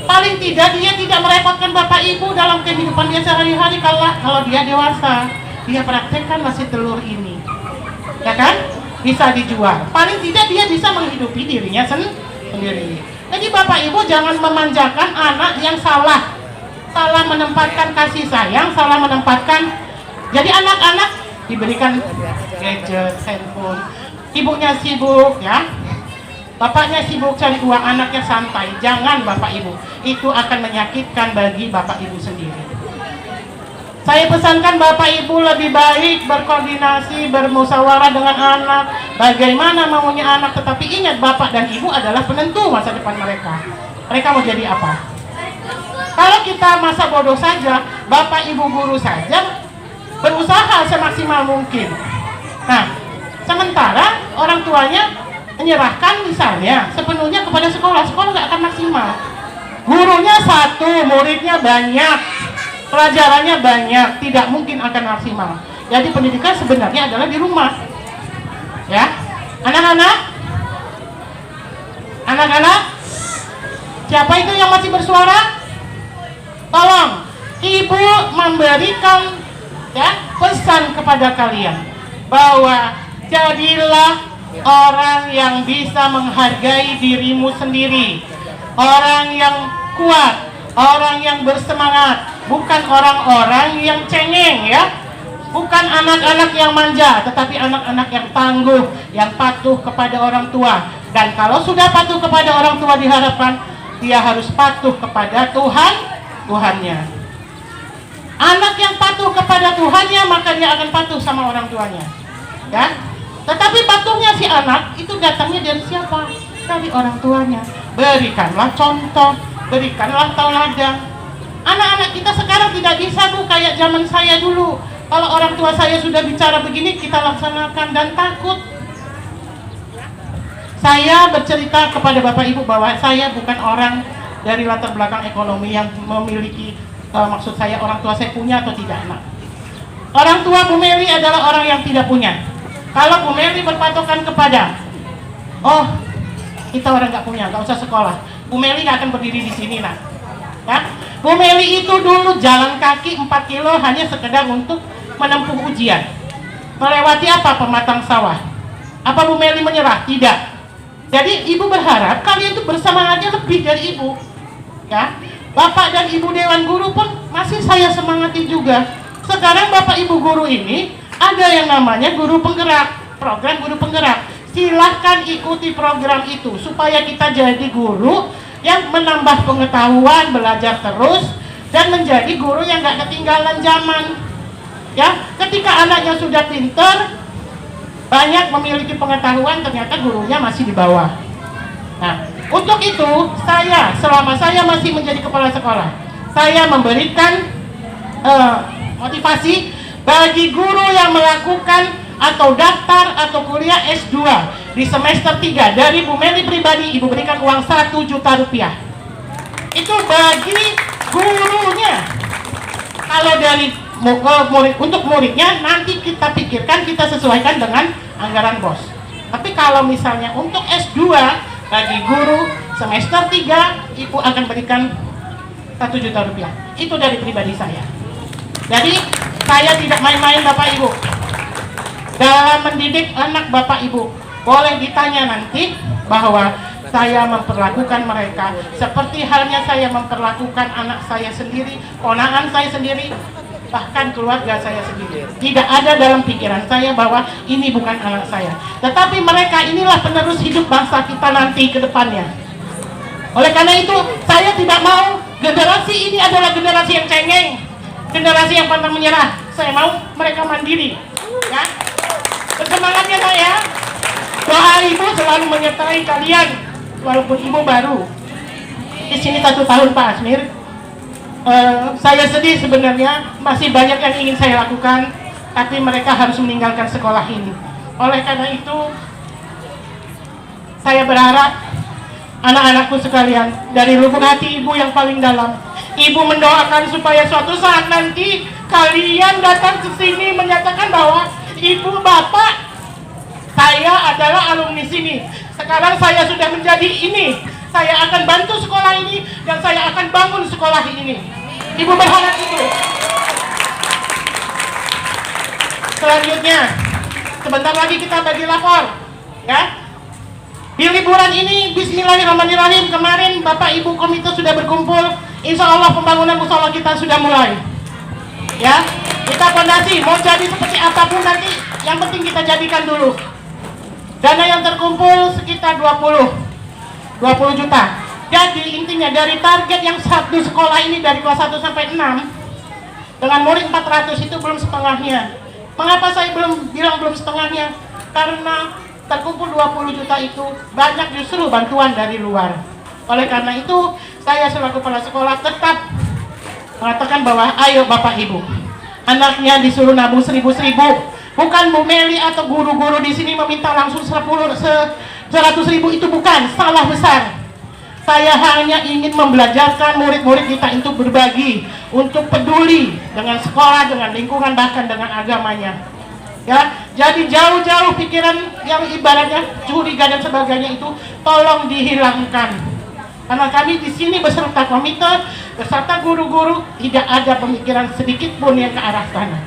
Paling tidak dia tidak merepotkan bapak ibu dalam kehidupan dia sehari-hari kalau dia dewasa. Dia praktekkan nasi telur ini. ya kan? Bisa dijual. Paling tidak dia bisa menghidupi dirinya sendiri. Jadi Bapak Ibu jangan memanjakan anak yang salah menempatkan kasih sayang, salah menempatkan. Jadi anak-anak diberikan gadget, handphone, ibunya sibuk ya, bapaknya sibuk cari uang, anaknya santai. Jangan Bapak Ibu, itu akan menyakitkan bagi Bapak Ibu sendiri. Saya pesankan Bapak Ibu lebih baik berkoordinasi, bermusyawarah dengan anak, bagaimana maunya anak. Tetapi ingat, Bapak dan Ibu adalah penentu masa depan mereka. Mereka mau jadi apa? Kalau kita masa bodoh saja, Bapak Ibu guru saja berusaha semaksimal mungkin. Nah, sementara orang tuanya menyerahkan misalnya sepenuhnya kepada sekolah nggak akan maksimal. Gurunya satu, muridnya banyak, pelajarannya banyak, tidak mungkin akan maksimal. Jadi pendidikan sebenarnya adalah di rumah. Ya, anak-anak, siapa itu yang masih bersuara? Tolong ibu memberikan ya pesan kepada kalian bahwa jadilah orang yang bisa menghargai dirimu sendiri, orang yang kuat, orang yang bersemangat, bukan orang-orang yang cengeng ya, bukan anak-anak yang manja, tetapi anak-anak yang tangguh, yang patuh kepada orang tua. Dan kalau sudah patuh kepada orang tua, diharapkan dia harus patuh kepada Tuhannya. Anak yang patuh kepada Tuhannya, maka dia akan patuh sama orang tuanya. Ya. Tetapi patuhnya si anak itu datangnya dari siapa? Dari orang tuanya. Berikanlah contoh, berikanlah tauladan. Anak-anak kita sekarang tidak bisa Bu kayak zaman saya dulu. Kalau orang tua saya sudah bicara begini, kita laksanakan dan takut. Saya bercerita kepada Bapak Ibu bahwa saya bukan orang dari latar belakang ekonomi yang memiliki, maksud saya orang tua saya punya atau tidak. Nah, orang tua Bu Meli adalah orang yang tidak punya. Kalau Bu Meli berpatokan kepada, oh kita orang nggak punya, nggak usah sekolah, Bu Meli nggak akan berdiri di sini nah. Ya? Bu Meli itu dulu jalan kaki 4 kilo hanya sekedar untuk menempuh ujian. Melewati apa? Pematang sawah. Apa Bu Meli menyerah? Tidak. Jadi ibu berharap kalian itu bersemangatnya lebih dari ibu. Ya, Bapak dan Ibu Dewan Guru pun masih saya semangati juga. Sekarang Bapak Ibu Guru ini ada yang namanya guru penggerak, program guru penggerak. Silahkan ikuti program itu supaya kita jadi guru yang menambah pengetahuan, belajar terus, dan menjadi guru yang gak ketinggalan zaman. Ya, ketika anaknya sudah pintar, banyak memiliki pengetahuan, ternyata gurunya masih di bawah. Nah, untuk itu selama saya masih menjadi kepala sekolah, saya memberikan motivasi bagi guru yang melakukan atau daftar atau kuliah S2 di semester 3 dari Bu Meli pribadi, Ibu berikan uang 1 juta rupiah. Itu bagi gurunya. Kalau dari untuk muridnya nanti kita pikirkan, kita sesuaikan dengan anggaran BOS. Tapi kalau misalnya untuk S2 bagi guru semester 3, Ibu akan berikan 1 juta rupiah. Itu dari pribadi saya. Jadi saya tidak main-main Bapak Ibu dalam mendidik anak Bapak Ibu. Boleh ditanya nanti bahwa saya memperlakukan mereka seperti halnya saya memperlakukan anak saya sendiri, ponakan saya sendiri, bahkan keluarga saya sendiri. Tidak ada dalam pikiran saya bahwa ini bukan anak saya. Tetapi mereka inilah penerus hidup bangsa kita nanti ke depannya. Oleh karena itu, saya tidak mau generasi ini adalah generasi yang cengeng, generasi yang pantang menyerah. Saya mau mereka mandiri. Ya. Bersemangatnya saya. Doa Ibu selalu menyertai kalian, walaupun Ibu baru di sini 1 tahun Pak Asmir. Saya sedih sebenarnya, masih banyak yang ingin saya lakukan, tapi mereka harus meninggalkan sekolah ini. Oleh karena itu, saya berharap anak-anakku sekalian, dari lubuk hati Ibu yang paling dalam, Ibu mendoakan supaya suatu saat nanti kalian datang ke sini menyatakan bahwa Ibu, Bapak, saya adalah alumni sini. Sekarang saya sudah menjadi ini. Saya akan bantu sekolah ini dan saya akan bangun sekolah ini. Ibu berharap itu. Selanjutnya, sebentar lagi kita bagi lapor, ya. Di liburan ini, bismillahirrahmanirrahim, kemarin Bapak Ibu komite sudah berkumpul, insya Allah pembangunan musola kita sudah mulai, ya. Kita fondasi, mau jadi seperti apapun nanti, yang penting kita jadikan dulu. Dana yang terkumpul sekitar 20 juta. Jadi intinya dari target yang satu sekolah ini dari kelas 1 sampai 6 dengan murid 400 itu belum setengahnya. Mengapa saya bilang belum setengahnya? Karena terkumpul 20 juta itu banyak justru bantuan dari luar. Oleh karena itu saya selaku kepala sekolah tetap mengatakan bahwa ayo Bapak Ibu, anaknya disuruh nabung 1.000, bukan Bu Meli atau guru-guru di sini meminta langsung 100.000 itu, bukan, salah besar. Saya hanya ingin membelajarkan murid-murid kita untuk berbagi, untuk peduli dengan sekolah, dengan lingkungan, bahkan dengan agamanya. Ya, jadi jauh-jauh pikiran yang ibaratnya curiga dan sebagainya itu tolong dihilangkan. Karena kami di sini beserta komite, beserta guru-guru tidak ada pemikiran sedikit pun yang ke arah sana.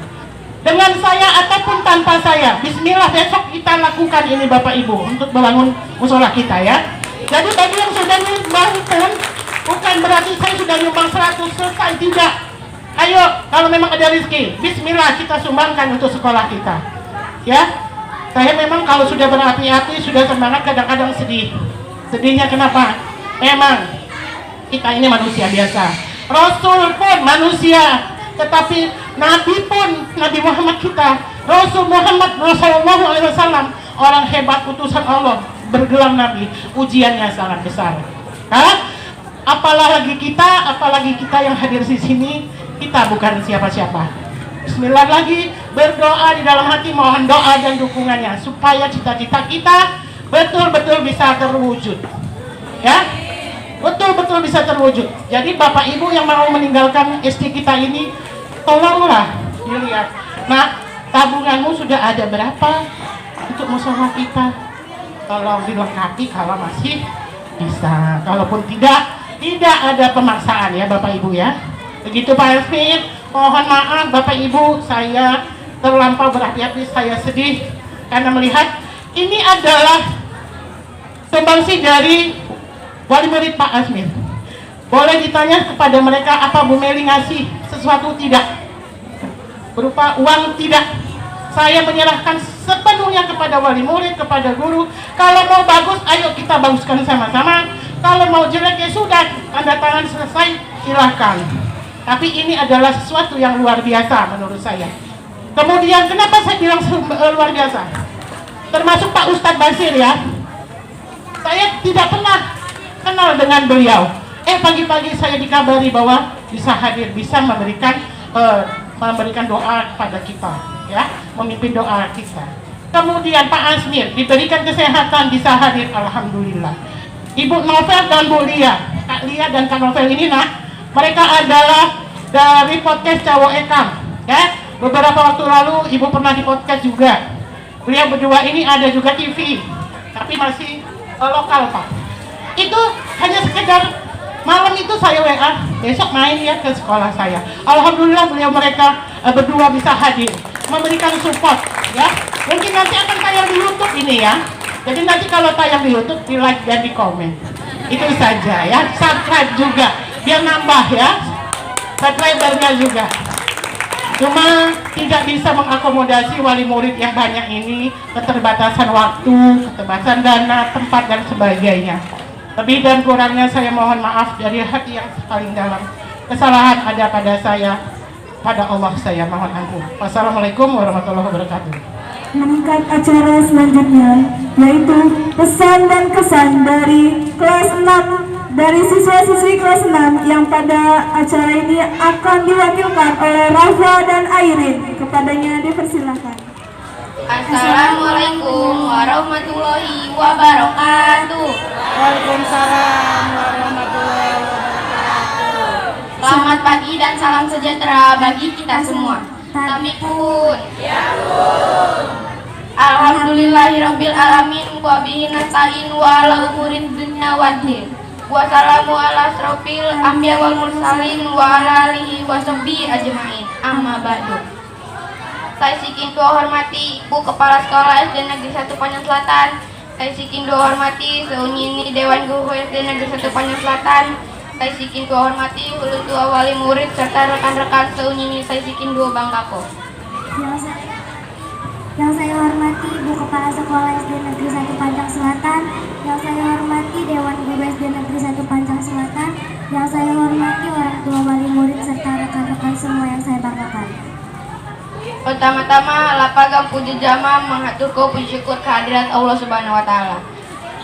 Dengan saya ataupun tanpa saya, bismillah besok kita lakukan ini Bapak Ibu untuk membangun musola kita, ya. Jadi bagi yang sudah nyumbang, bukan berarti saya sudah nyumbang 100 selesai, tidak. Ayo, kalau memang ada rezeki, bismillah kita sumbangkan untuk sekolah kita, ya. Saya memang kalau sudah berapi-api, sudah semangat, kadang-kadang sedih. Sedihnya kenapa? Memang kita ini manusia biasa. Rasul pun manusia, tetapi Nabi pun, Nabi Muhammad kita, Rasul Muhammad Rasulullah SAW, orang hebat utusan Allah, bergelar Nabi, ujiannya sangat besar. Apalagi kita yang hadir di sini, kita bukan siapa-siapa. Bismillah lagi, berdoa di dalam hati, mohon doa dan dukungannya supaya cita-cita kita betul-betul bisa terwujud, ya, betul-betul bisa terwujud. Jadi Bapak Ibu yang mau meninggalkan SD kita ini, tolonglah dilihat, nah, tabunganmu sudah ada berapa untuk musola kita? Tolong dilengkapi kalau masih bisa. Kalaupun tidak ada pemaksaan, ya Bapak Ibu, ya. Begitu Pak Esmin. Mohon maaf Bapak Ibu, saya terlampau berapi-api, saya sedih karena melihat ini adalah sumbangsi dari wali murid Pak Asmin. Boleh ditanya kepada mereka, apa Bu Meli ngasih sesuatu? Tidak. Berupa uang, tidak. Saya menyerahkan sepenuhnya kepada wali murid, kepada guru. Kalau mau bagus, ayo kita baguskan sama-sama. Kalau mau jelek, ya sudah, tanda tangan selesai, silahkan. Tapi ini adalah sesuatu yang luar biasa menurut saya. Kemudian, kenapa saya bilang luar biasa? Termasuk Pak Ustadz Basir, ya. Saya tidak pernah kenal dengan beliau. Pagi-pagi saya dikabari bahwa bisa hadir, bisa memberikan doa kepada kita, ya, memimpin doa kita. Kemudian Pak Asmir diberikan kesehatan, bisa hadir, alhamdulillah. Ibu Novel dan Bu Lia, Kak Lia dan Kak Novel ini, mereka adalah dari podcast Cawo Ekam, ya. Beberapa waktu lalu Ibu pernah di podcast juga. Beliau berdua ini ada juga TV, tapi masih lokal, Pak. Itu hanya sekedar malam itu saya WA, besok main ya ke sekolah saya. Alhamdulillah mereka berdua bisa hadir, memberikan support, ya. Mungkin nanti akan tayang di YouTube ini, ya. Jadi nanti kalau tayang di YouTube, di like dan di komen. Itu saja, ya. Subscribe juga, biar nambah, ya. Subscribernya juga. Cuma tidak bisa mengakomodasi wali murid yang banyak ini, keterbatasan waktu, keterbatasan dana, tempat dan sebagainya. Lebih dan kurangnya saya mohon maaf dari hati yang paling dalam. Kesalahan ada pada saya, pada Allah saya mohon ampun. Wassalamualaikum warahmatullahi wabarakatuh. Meningkat acara selanjutnya, yaitu pesan dan kesan dari kelas 6, dari siswa-siswi kelas 6 yang pada acara ini akan diwakilkan oleh Rafa dan Airin. Kepadanya dipersilakan. Assalamualaikum warahmatullahi wabarakatuh. Waalaikumsalam warahmatullahi wabarakatuh. Selamat pagi dan salam sejahtera bagi kita semua. Tamikun. Alhamdulillahirabbil alamin wa bihi nasta'in wa ala umurid dunya waddin. Wassalamu ala asrofil anbiya wal mursalin wa ala alihi wa sahbihi ajmain. Amma ba'du. Saya Siking Dua hormati Ibu Kepala Sekolah SD Negeri 1 Panjang Selatan. Saya Siking Dua hormati Seunini Dewan Guru SD Negeri 1 Panjang Selatan. Saya Siking Dua hormati ulun tua wali murid serta rekan-rekan seunini Saya Siking Dua Bangkako. Yang saya hormati Ibu Kepala Sekolah SD Negeri 1 Panjang Selatan. Yang saya hormati Dewan Guru SD Negeri 1 Panjang Selatan. Yang saya hormati orang tua wali murid serta rekan-rekan semua yang saya banggakan. Pertama-tama lapagam puji jama mengaturku puji syukur kehadirat Allah Subhanahu wa taala.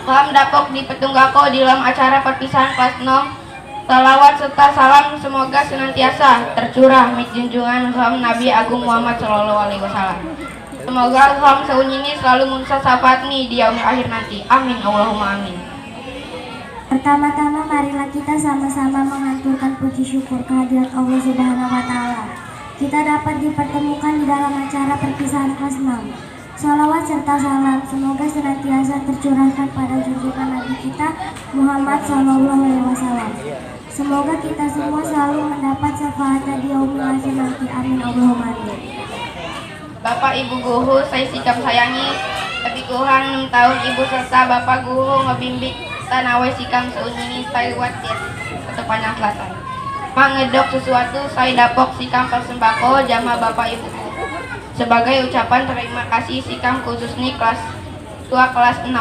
Salam dapok di petunggako di dalam acara perpisahan kelas 6. Salawat serta salam semoga senantiasa tercurah mit junjungan salam Nabi Agung Muhammad Shallallahu alaihi wasallam. Semoga salam seunyi ini selalu munsa syafaat nih di yaumil akhir nanti. Amin Allahumma amin. Pertama-tama marilah kita sama-sama mengaturkan puji syukur kehadirat Allah Subhanahu wa taala. Kita dapat dipertemukan di dalam acara perpisahan kelas 6. Salawat serta salam semoga senantiasa tercurahkan pada junjungan Nabi kita Muhammad SAW. Semoga kita semua selalu mendapat syafaatnya di yaumil akhir nanti. Amin Allahumma amin. Bapak Ibu Guru saya sikap sayangi, lebih kurang 6 tahun Ibu serta Bapak Guru ngebimbing tanawai sikam seunini saya buat di Panjang Selatan. Mangedok sesuatu saya dapok sikam persembako jama Bapak Ibu sebagai ucapan terima kasih sikam khusus nih kelas 2 kelas 6.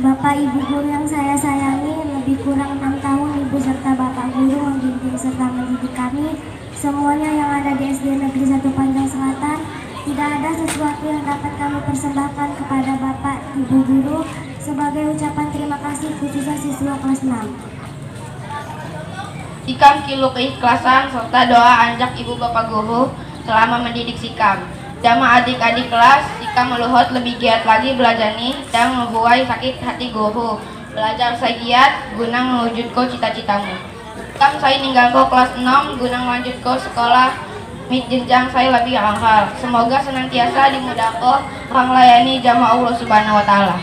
Bapak Ibu Guru yang saya sayangi, lebih kurang 6 tahun Ibu serta Bapak Guru membimbing serta mendidik kami semuanya yang ada di SD Negeri 1 Panjang Selatan. Tidak ada sesuatu yang dapat kami persembahkan kepada Bapak Ibu Guru sebagai ucapan terima kasih khususnya siswa kelas 6. Sikam kilo keikhlasan serta doa anjak Ibu Bapak Guru selama mendidik sikam. Jama adik-adik kelas, sikam meluhut lebih giat lagi belajar nih dan membuai sakit hati guru. Belajar saya giat guna mewujudkan cita-citamu. Sikam saya ninggal ko kelas 6 guna melanjut ko sekolah mit jenjang saya lebih angkal. Semoga senantiasa dimudahkan melayani jama Allah Subhanahu wa taala.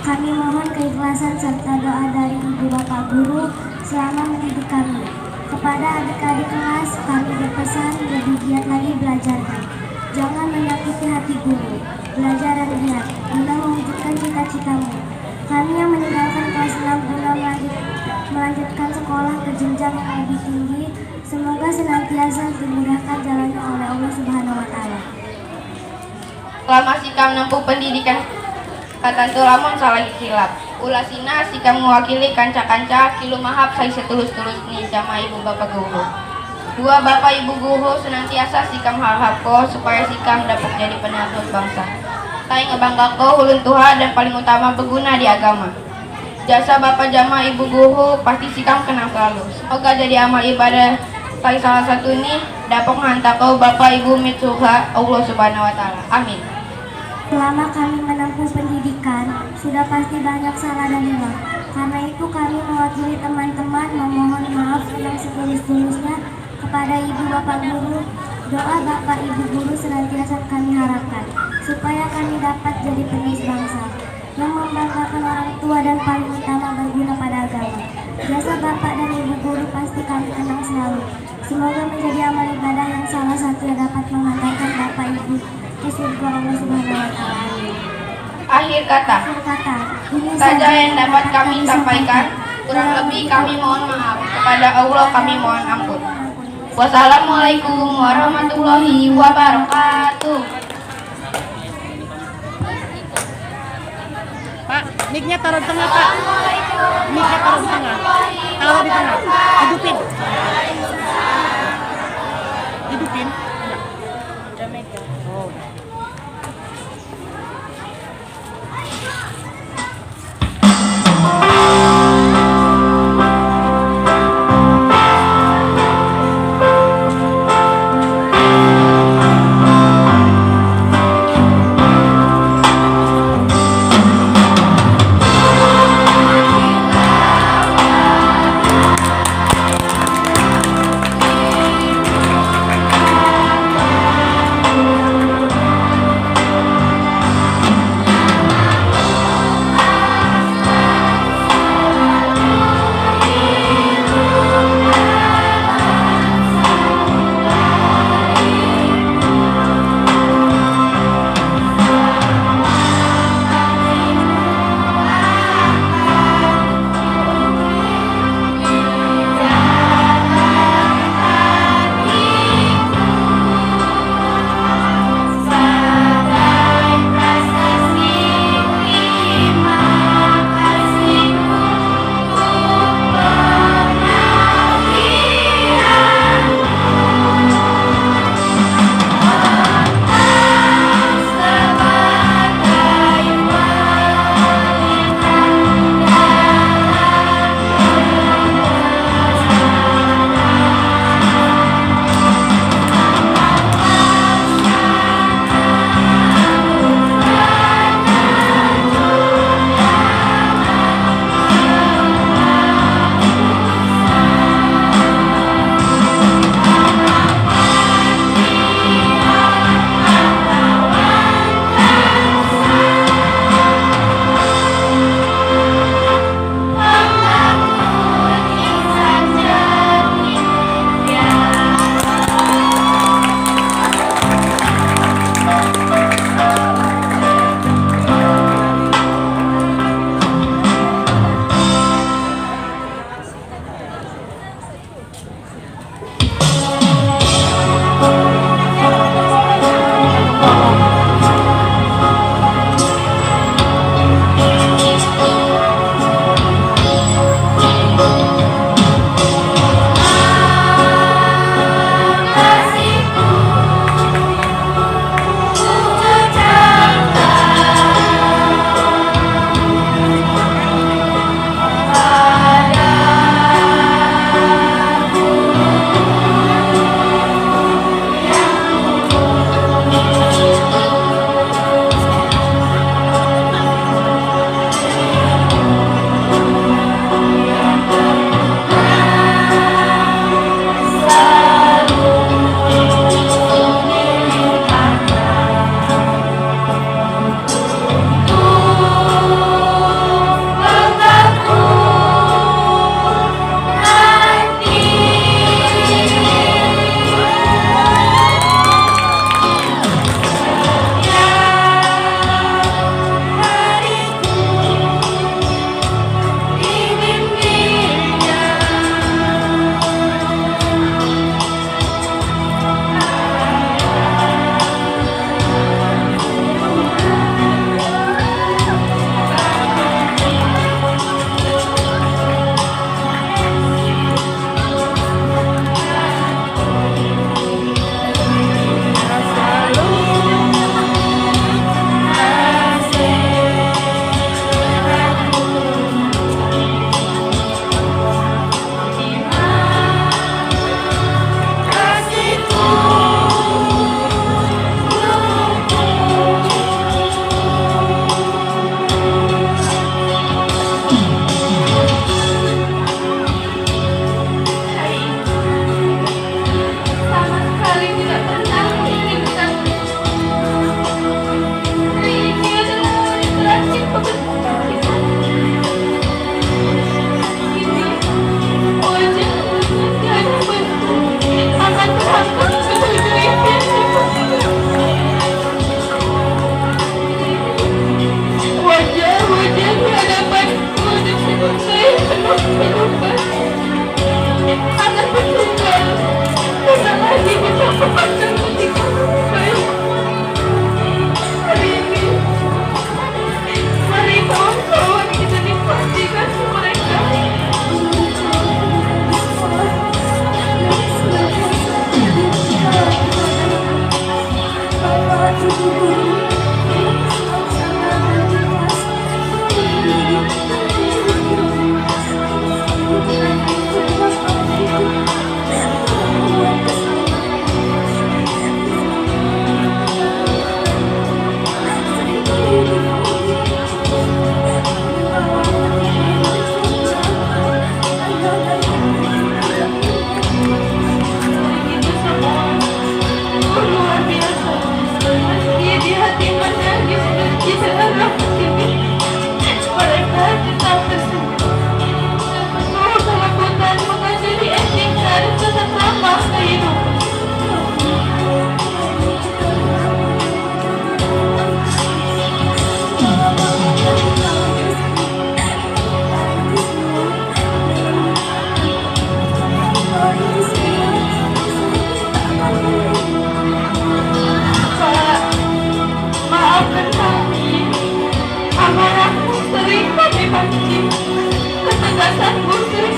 Kami mohon keikhlasan serta doa dari Ibu Bapak Guru selama mendidik kami. Kepada adik-adik kelas, kami berpesan lebih giat lagi belajarnya. Jangan menyakiti hati guru. Belajar yang giat, guna mewujudkan cita-citamu. Kami yang meninggalkan kelas 6 guna melanjutkan sekolah ke jenjang yang lebih tinggi. Semoga senantiasa dimudahkan jalannya oleh Allah Subhanahu wa taala. Selama sikam menempuh pendidikan katantu lamun salah hilap. Ulasina sikam mewakili kanca-kanca kilu mahap saya setulus-tulus nih sama Ibu Bapak Guru. Dua Bapak Ibu Guru senantiasa sikam harapko supaya sikam dapat jadi penerus bangsa. Saya ngebanggako ulun Tuhan dan paling utama berguna di agama. Jasa Bapak Jama Ibu Guru pasti sikam kenang selalu. Semoga jadi amal ibadah saya salah satu ini dapat menghantarko Bapak Ibu mitsuha Allah Subhanahu wa taala. Amin. Selama kami menempuh pendidikan, sudah pasti banyak salah dan hilang. Karena itu kami mewakili teman-teman memohon maaf yang setulus-tulusnya kepada Ibu Bapak Guru. Doa Bapak Ibu Guru senantiasa kami harapkan, supaya kami dapat jadi penerus bangsa yang membanggakan orang tua dan paling utama berguna pada agama. Jasa Bapak dan Ibu Guru pasti kami kenang selalu. Semoga menjadi amal ibadah yang salah satu yang dapat mengantarkan Bapak Ibu ke surga Allah Subhanahu wa taala. Akhir kata, Ini saja yang dapat kami sampaikan. Kurang lebih kami mohon maaf. Kepada Allah kami mohon ampun. Wassalamualaikum warahmatullahi wabarakatuh. Pak, mic-nya taruh di tengah, Pak. Mic-nya taruh di tengah. Taruh di tengah. Hidupin. Hidupin. Oh.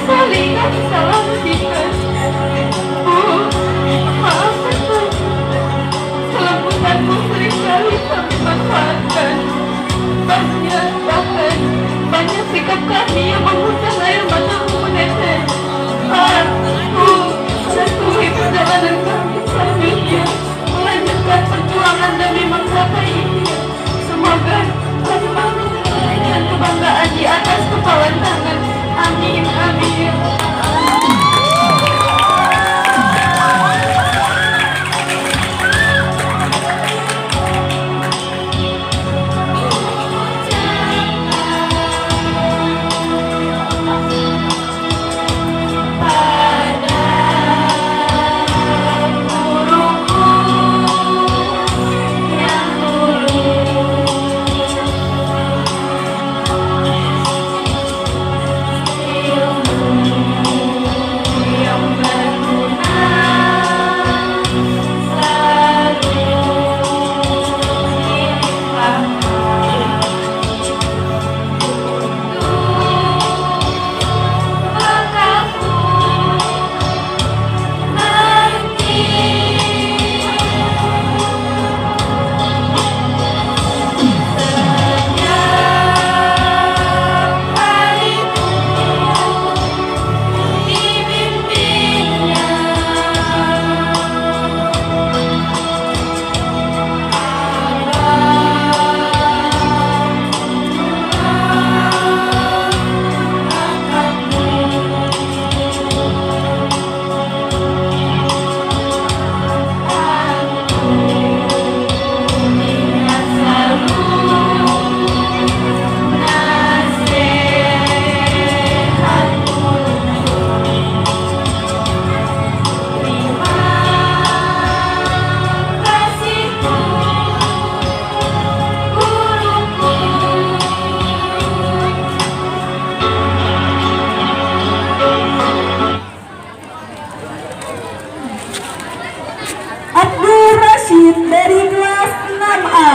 saling kami salah mendikan. Maafkan kami. Kelembutanmu seringkali kami manfaatkan. Bahkan banyak sikap kami yang mengundang air matamu menetes. Aku satuhi perjalanan kami selanjutnya, melanjutkan perjuangan demi menggapai ini. Semoga kami mampu memberikan kebanggaan di atas kepala tangan. Amin, amin. dari kelas 6A.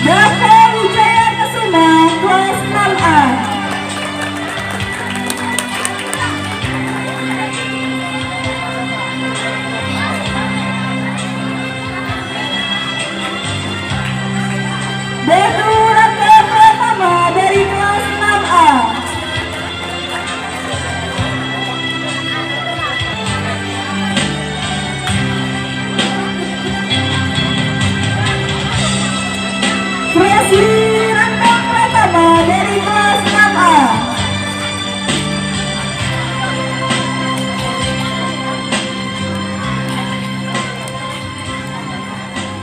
Dava Wijaya Kesuma, kelas 6A. Bedu Raka Pratama dari kelas 6A. Presi Raka Pratama dari kelas 6A.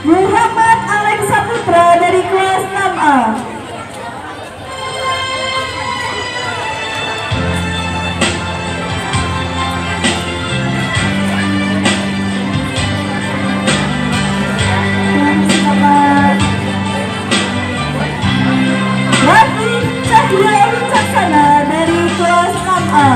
Muhammad Alex Saputra dari kelas 6A. Rati Cahya Wicaksana dari kelas 6A.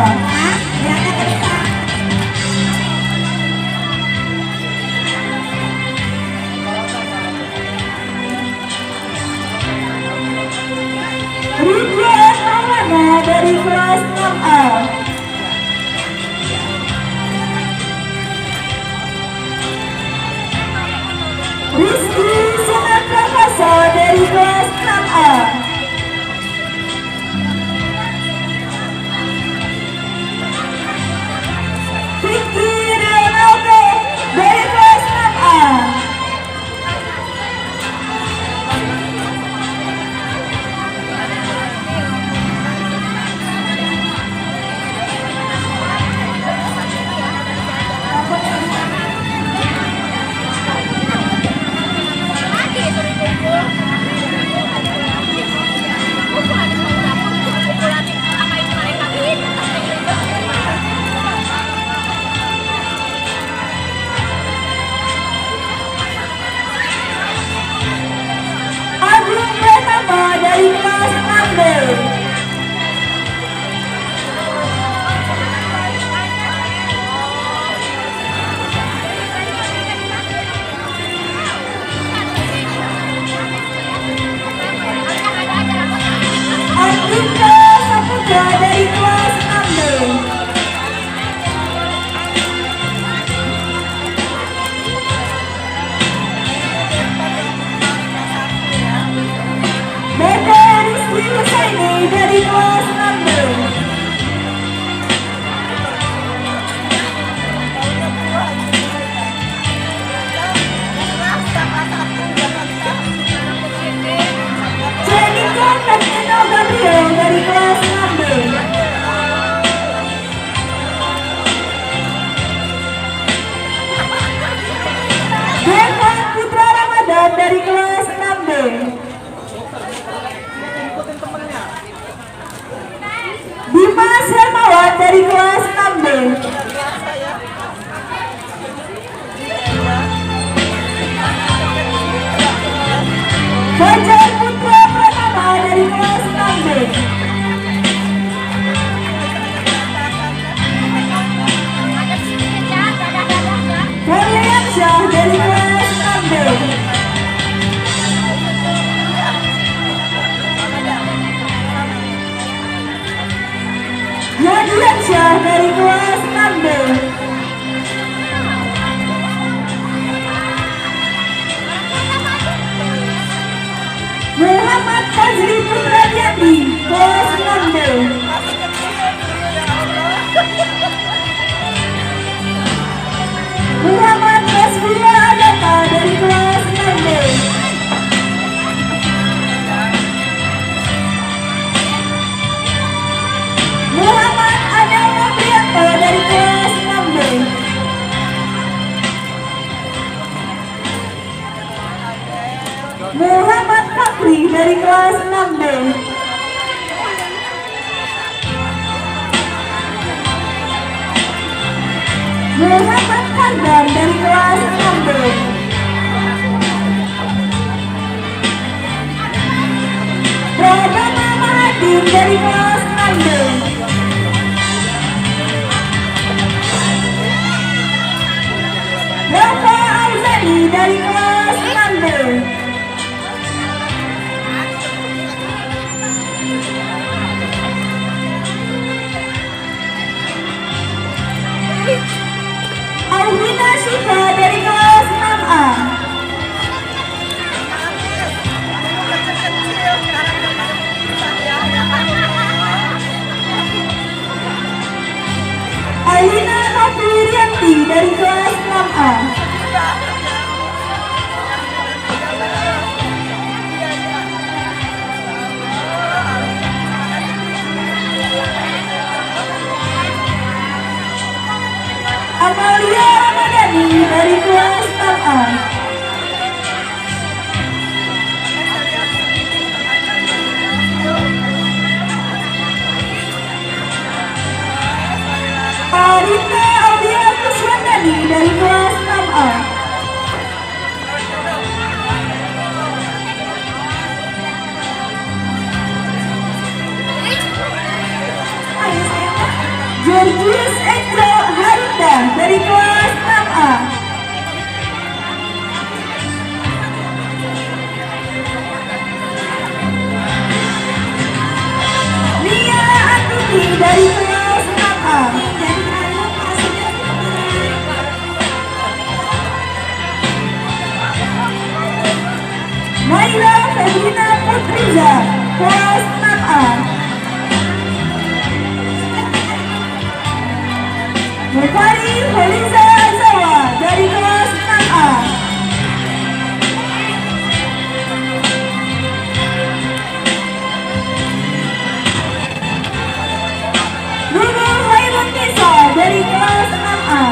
Ridwan Maulana dari kelas 6A. Rizky Sunaprakasa dari kelas 6A. Vicky Ronaldo dari kelas 6A. dari kelas 6B. Fajar Putra Pratama dari kelas 6B. Ferlian Syah dari kelas 6B. Yadian Syah dari kelas 6B. Muhammad Fazli Putradiati, kelas 6B. Muhammad Rasbila Adata dari kelas 6B. Muhammad Adel Noprianto dari kelas 6B. Muhammad Fakri dari kelas 6B. Muhammad Kardar dari kelas 6B. Pratama Mahathir dari kelas 6B. Rafa Auzani dari kelas 6B. Alvina Syifa dari kelas 6A. Alina Nofirianti dari kelas 6A. Amalia Ramadhani dari kelas 6A. Arita Aulia Kuswandani dari kelas 6A. Georgius Angel Harinda dari kelas 6A. Nia Antini dari kelas 6A. Naila Febrina Putriza, kelas 6A. Mufari Feliza Azawa dari kelas 6A. Nurul Hairun Nisa dari kelas 6A.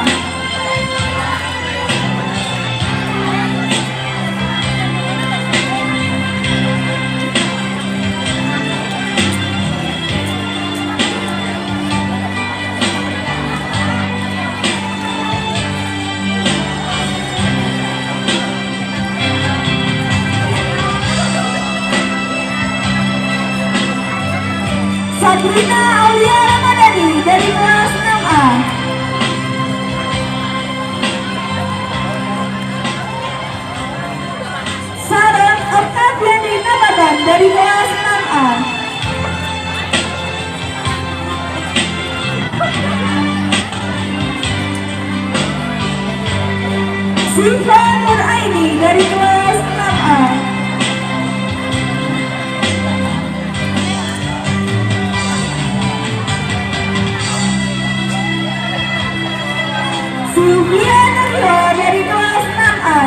Sabrina Aulia Ramadhani dari kelas 6A. Sarah Octaviani Namadan dari kelas 6A. Siva Nuraini dari kelas 6A. Sylvia Nurul dari kelas 6A.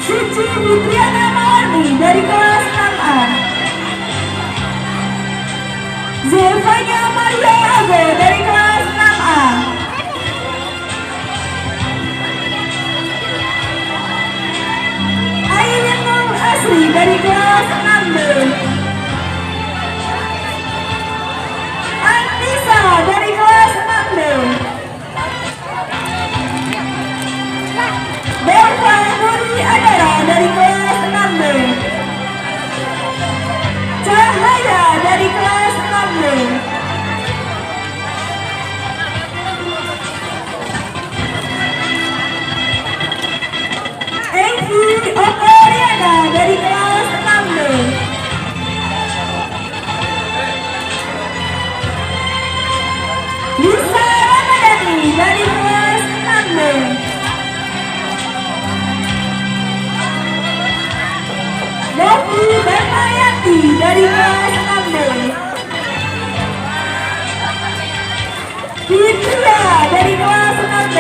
Suci Fitriana Mawarni dari kelas 6A. Zevanya Maria Ago dari kelas 6A. Aileen Nur Asri dari kelas 6B. Suciati dari kelas 6B. Fitria dari kelas 6B.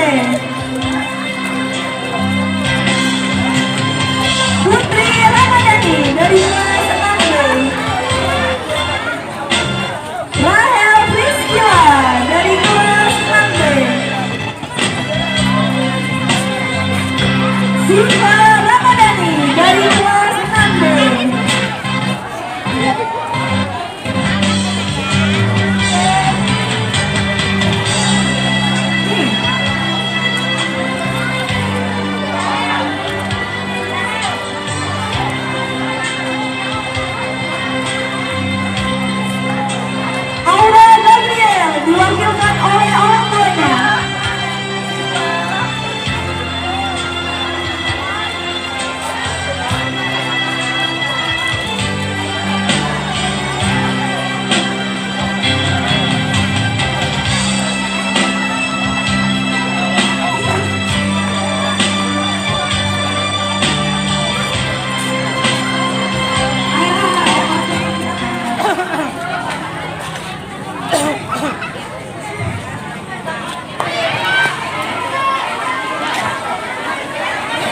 Putri Ramadhani dari kelas 6B. Rahel Priscila dari kelas 6B. Siva Ramadhani dari kelas 6B. Aura Gabriel diwakilkan oleh orang tuanya.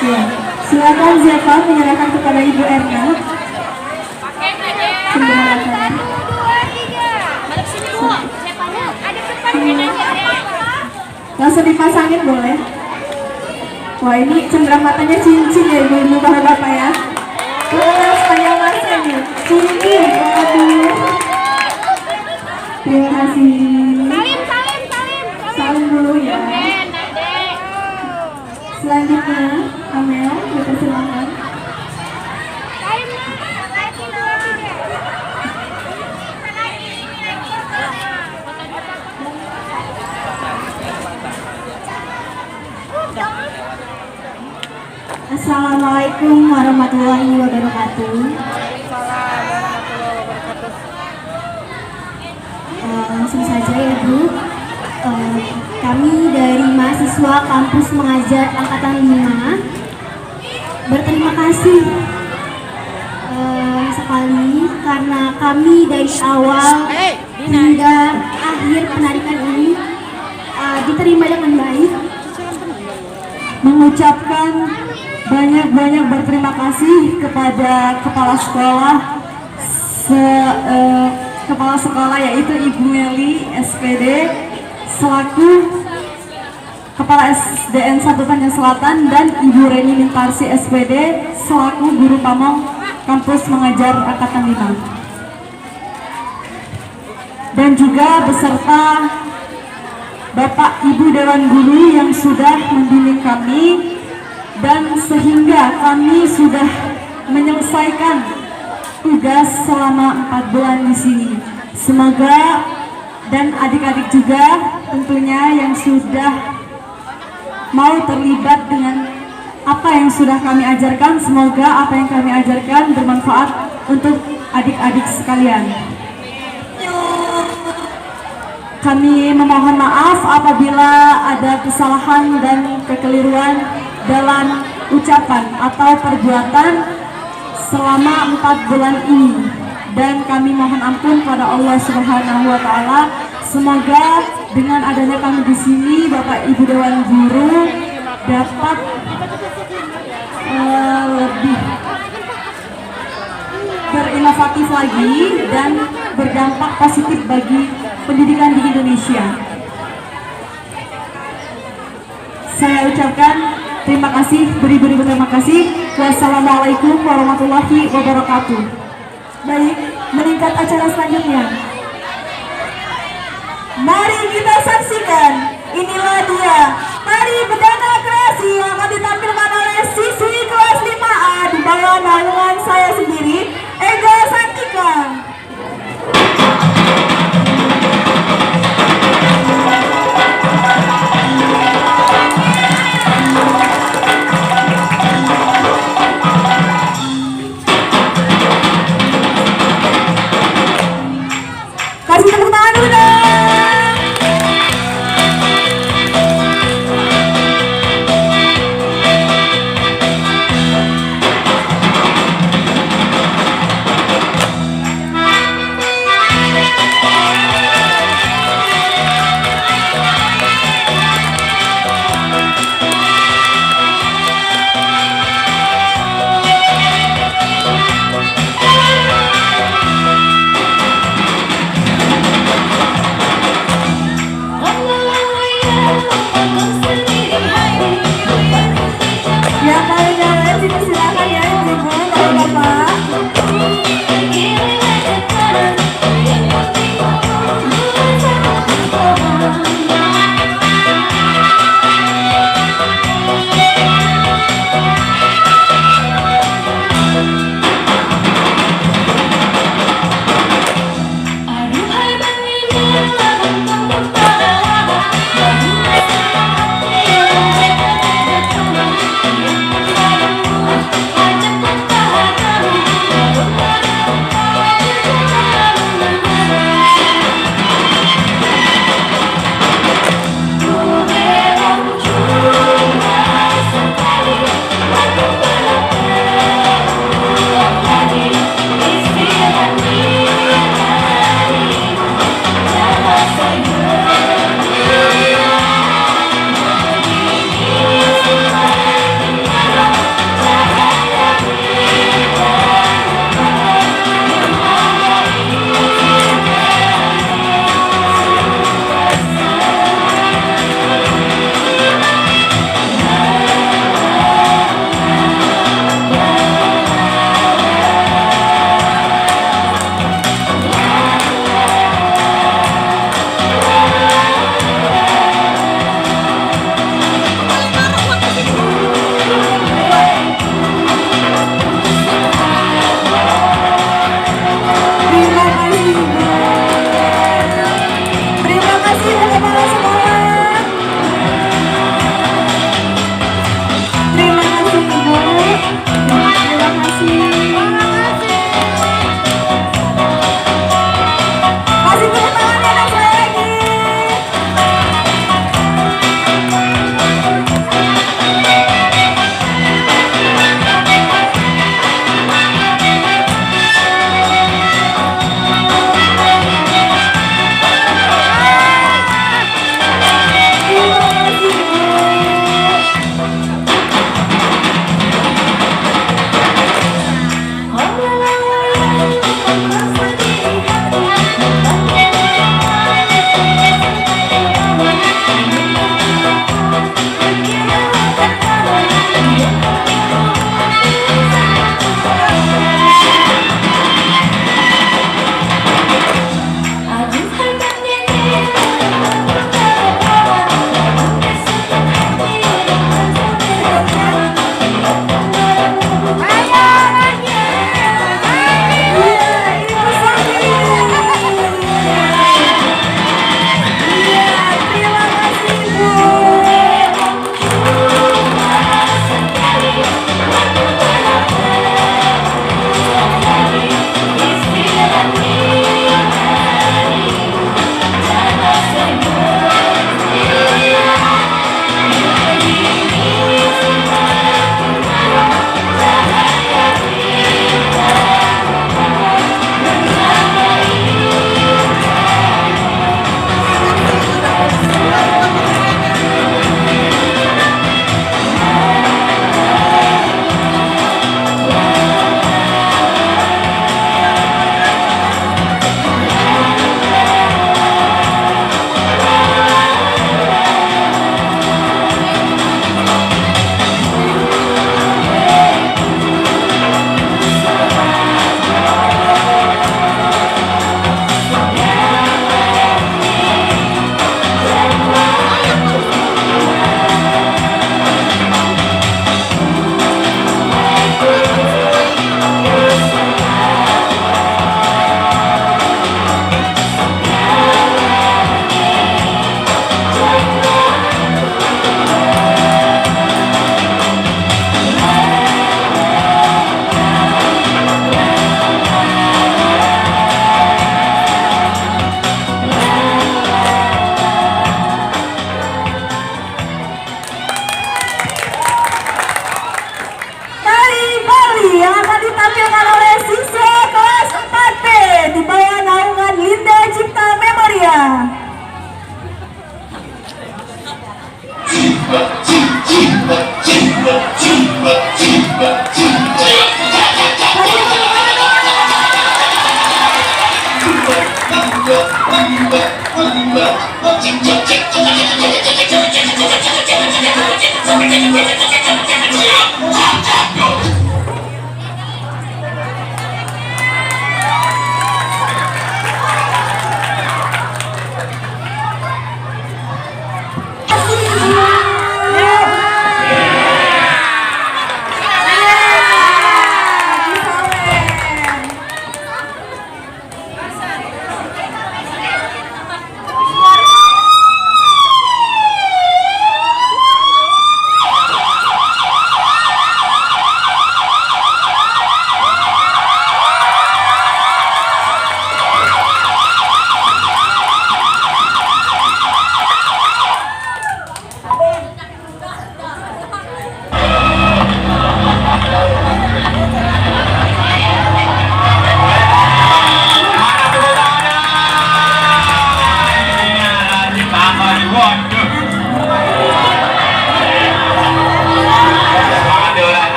Ya, silakan Zepa menyerahkan kepada Ibu Erna. Langsung dipasangin boleh. Wah, ini cendera matanya cincin ya ibu-ibu bapak-bapak ya. Terus panjang masa nih, cincin. Waduh. Terima kasih. Salim dulu ya. Selanjutnya, Amel, dipersilakan. Assalamualaikum warahmatullahi wabarakatuh. Langsung saja ya Bu. Kami dari mahasiswa kampus mengajar angkatan 5 berterima kasih sekali karena kami dari awal hingga akhir penarikan ini diterima dengan baik. Mengucapkan banyak-banyak berterima kasih kepada kepala sekolah kepala sekolah yaitu Ibu Meli SPD selaku Kepala SDN 1 Panjang Selatan dan Ibu Reni Mintarsi SPD selaku Guru Pamong Kampus Mengajar Angkatan 5. Dan juga beserta Bapak Ibu Dewan Guru yang sudah membimbing kami dan sehingga kami sudah menyelesaikan tugas selama 4 bulan di sini. Semoga dan adik-adik juga tentunya yang sudah mau terlibat dengan apa yang sudah kami ajarkan, semoga apa yang kami ajarkan bermanfaat untuk adik-adik sekalian. Kami memohon maaf apabila ada kesalahan dan kekeliruan dalam ucapan atau perbuatan selama 4 bulan ini, dan kami mohon ampun pada Allah Subhanahu wa Ta'ala. Semoga dengan adanya kami di sini, Bapak Ibu Dewan Guru dapat lebih berinovatif lagi dan berdampak positif bagi pendidikan di Indonesia. Saya ucapkan terima kasih, beribu-ribu terima kasih. Wassalamualaikum warahmatullahi wabarakatuh. Baik, meningkat acara selanjutnya. Mari kita saksikan, inilah dia tari bedana kreasi yang akan ditampilkan oleh siswi kelas 5A di bawah naungan saya sendiri, Ega Santika. Kasih tepuk tangan dulu dong.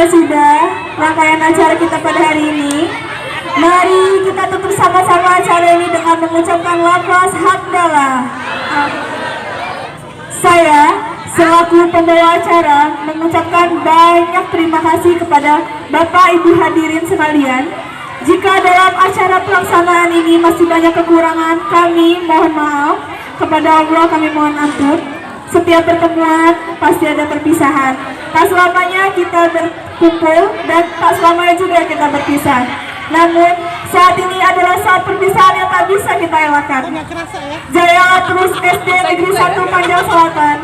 selesai sudah rangkaian acara kita pada hari ini. Mari kita tutup sama-sama acara ini dengan mengucapkan lafaz hamdalah. Saya selaku pembawa acara mengucapkan banyak terima kasih kepada Bapak Ibu hadirin sekalian. Jika dalam acara pelaksanaan ini masih banyak kekurangan, kami mohon maaf. Kepada Allah kami mohon ampun. Setiap pertemuan pasti ada perpisahan. Tak selamanya kita berkumpul dan tak selamanya juga kita berpisah. Namun saat ini adalah saat perpisahan yang tak bisa kita elakkan. Jaya terus SD Negeri 1 Panjang Selatan,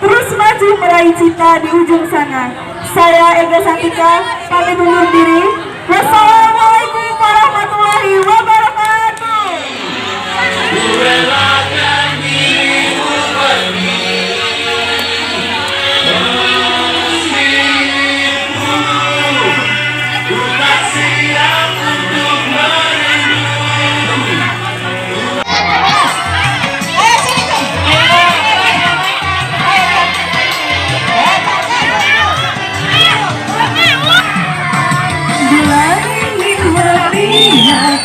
terus maju meraih cita di ujung sana. Saya Ega Santika pamit undur diri. Wassalamualaikum warahmatullahi wabarakatuh. Bila ingin melihat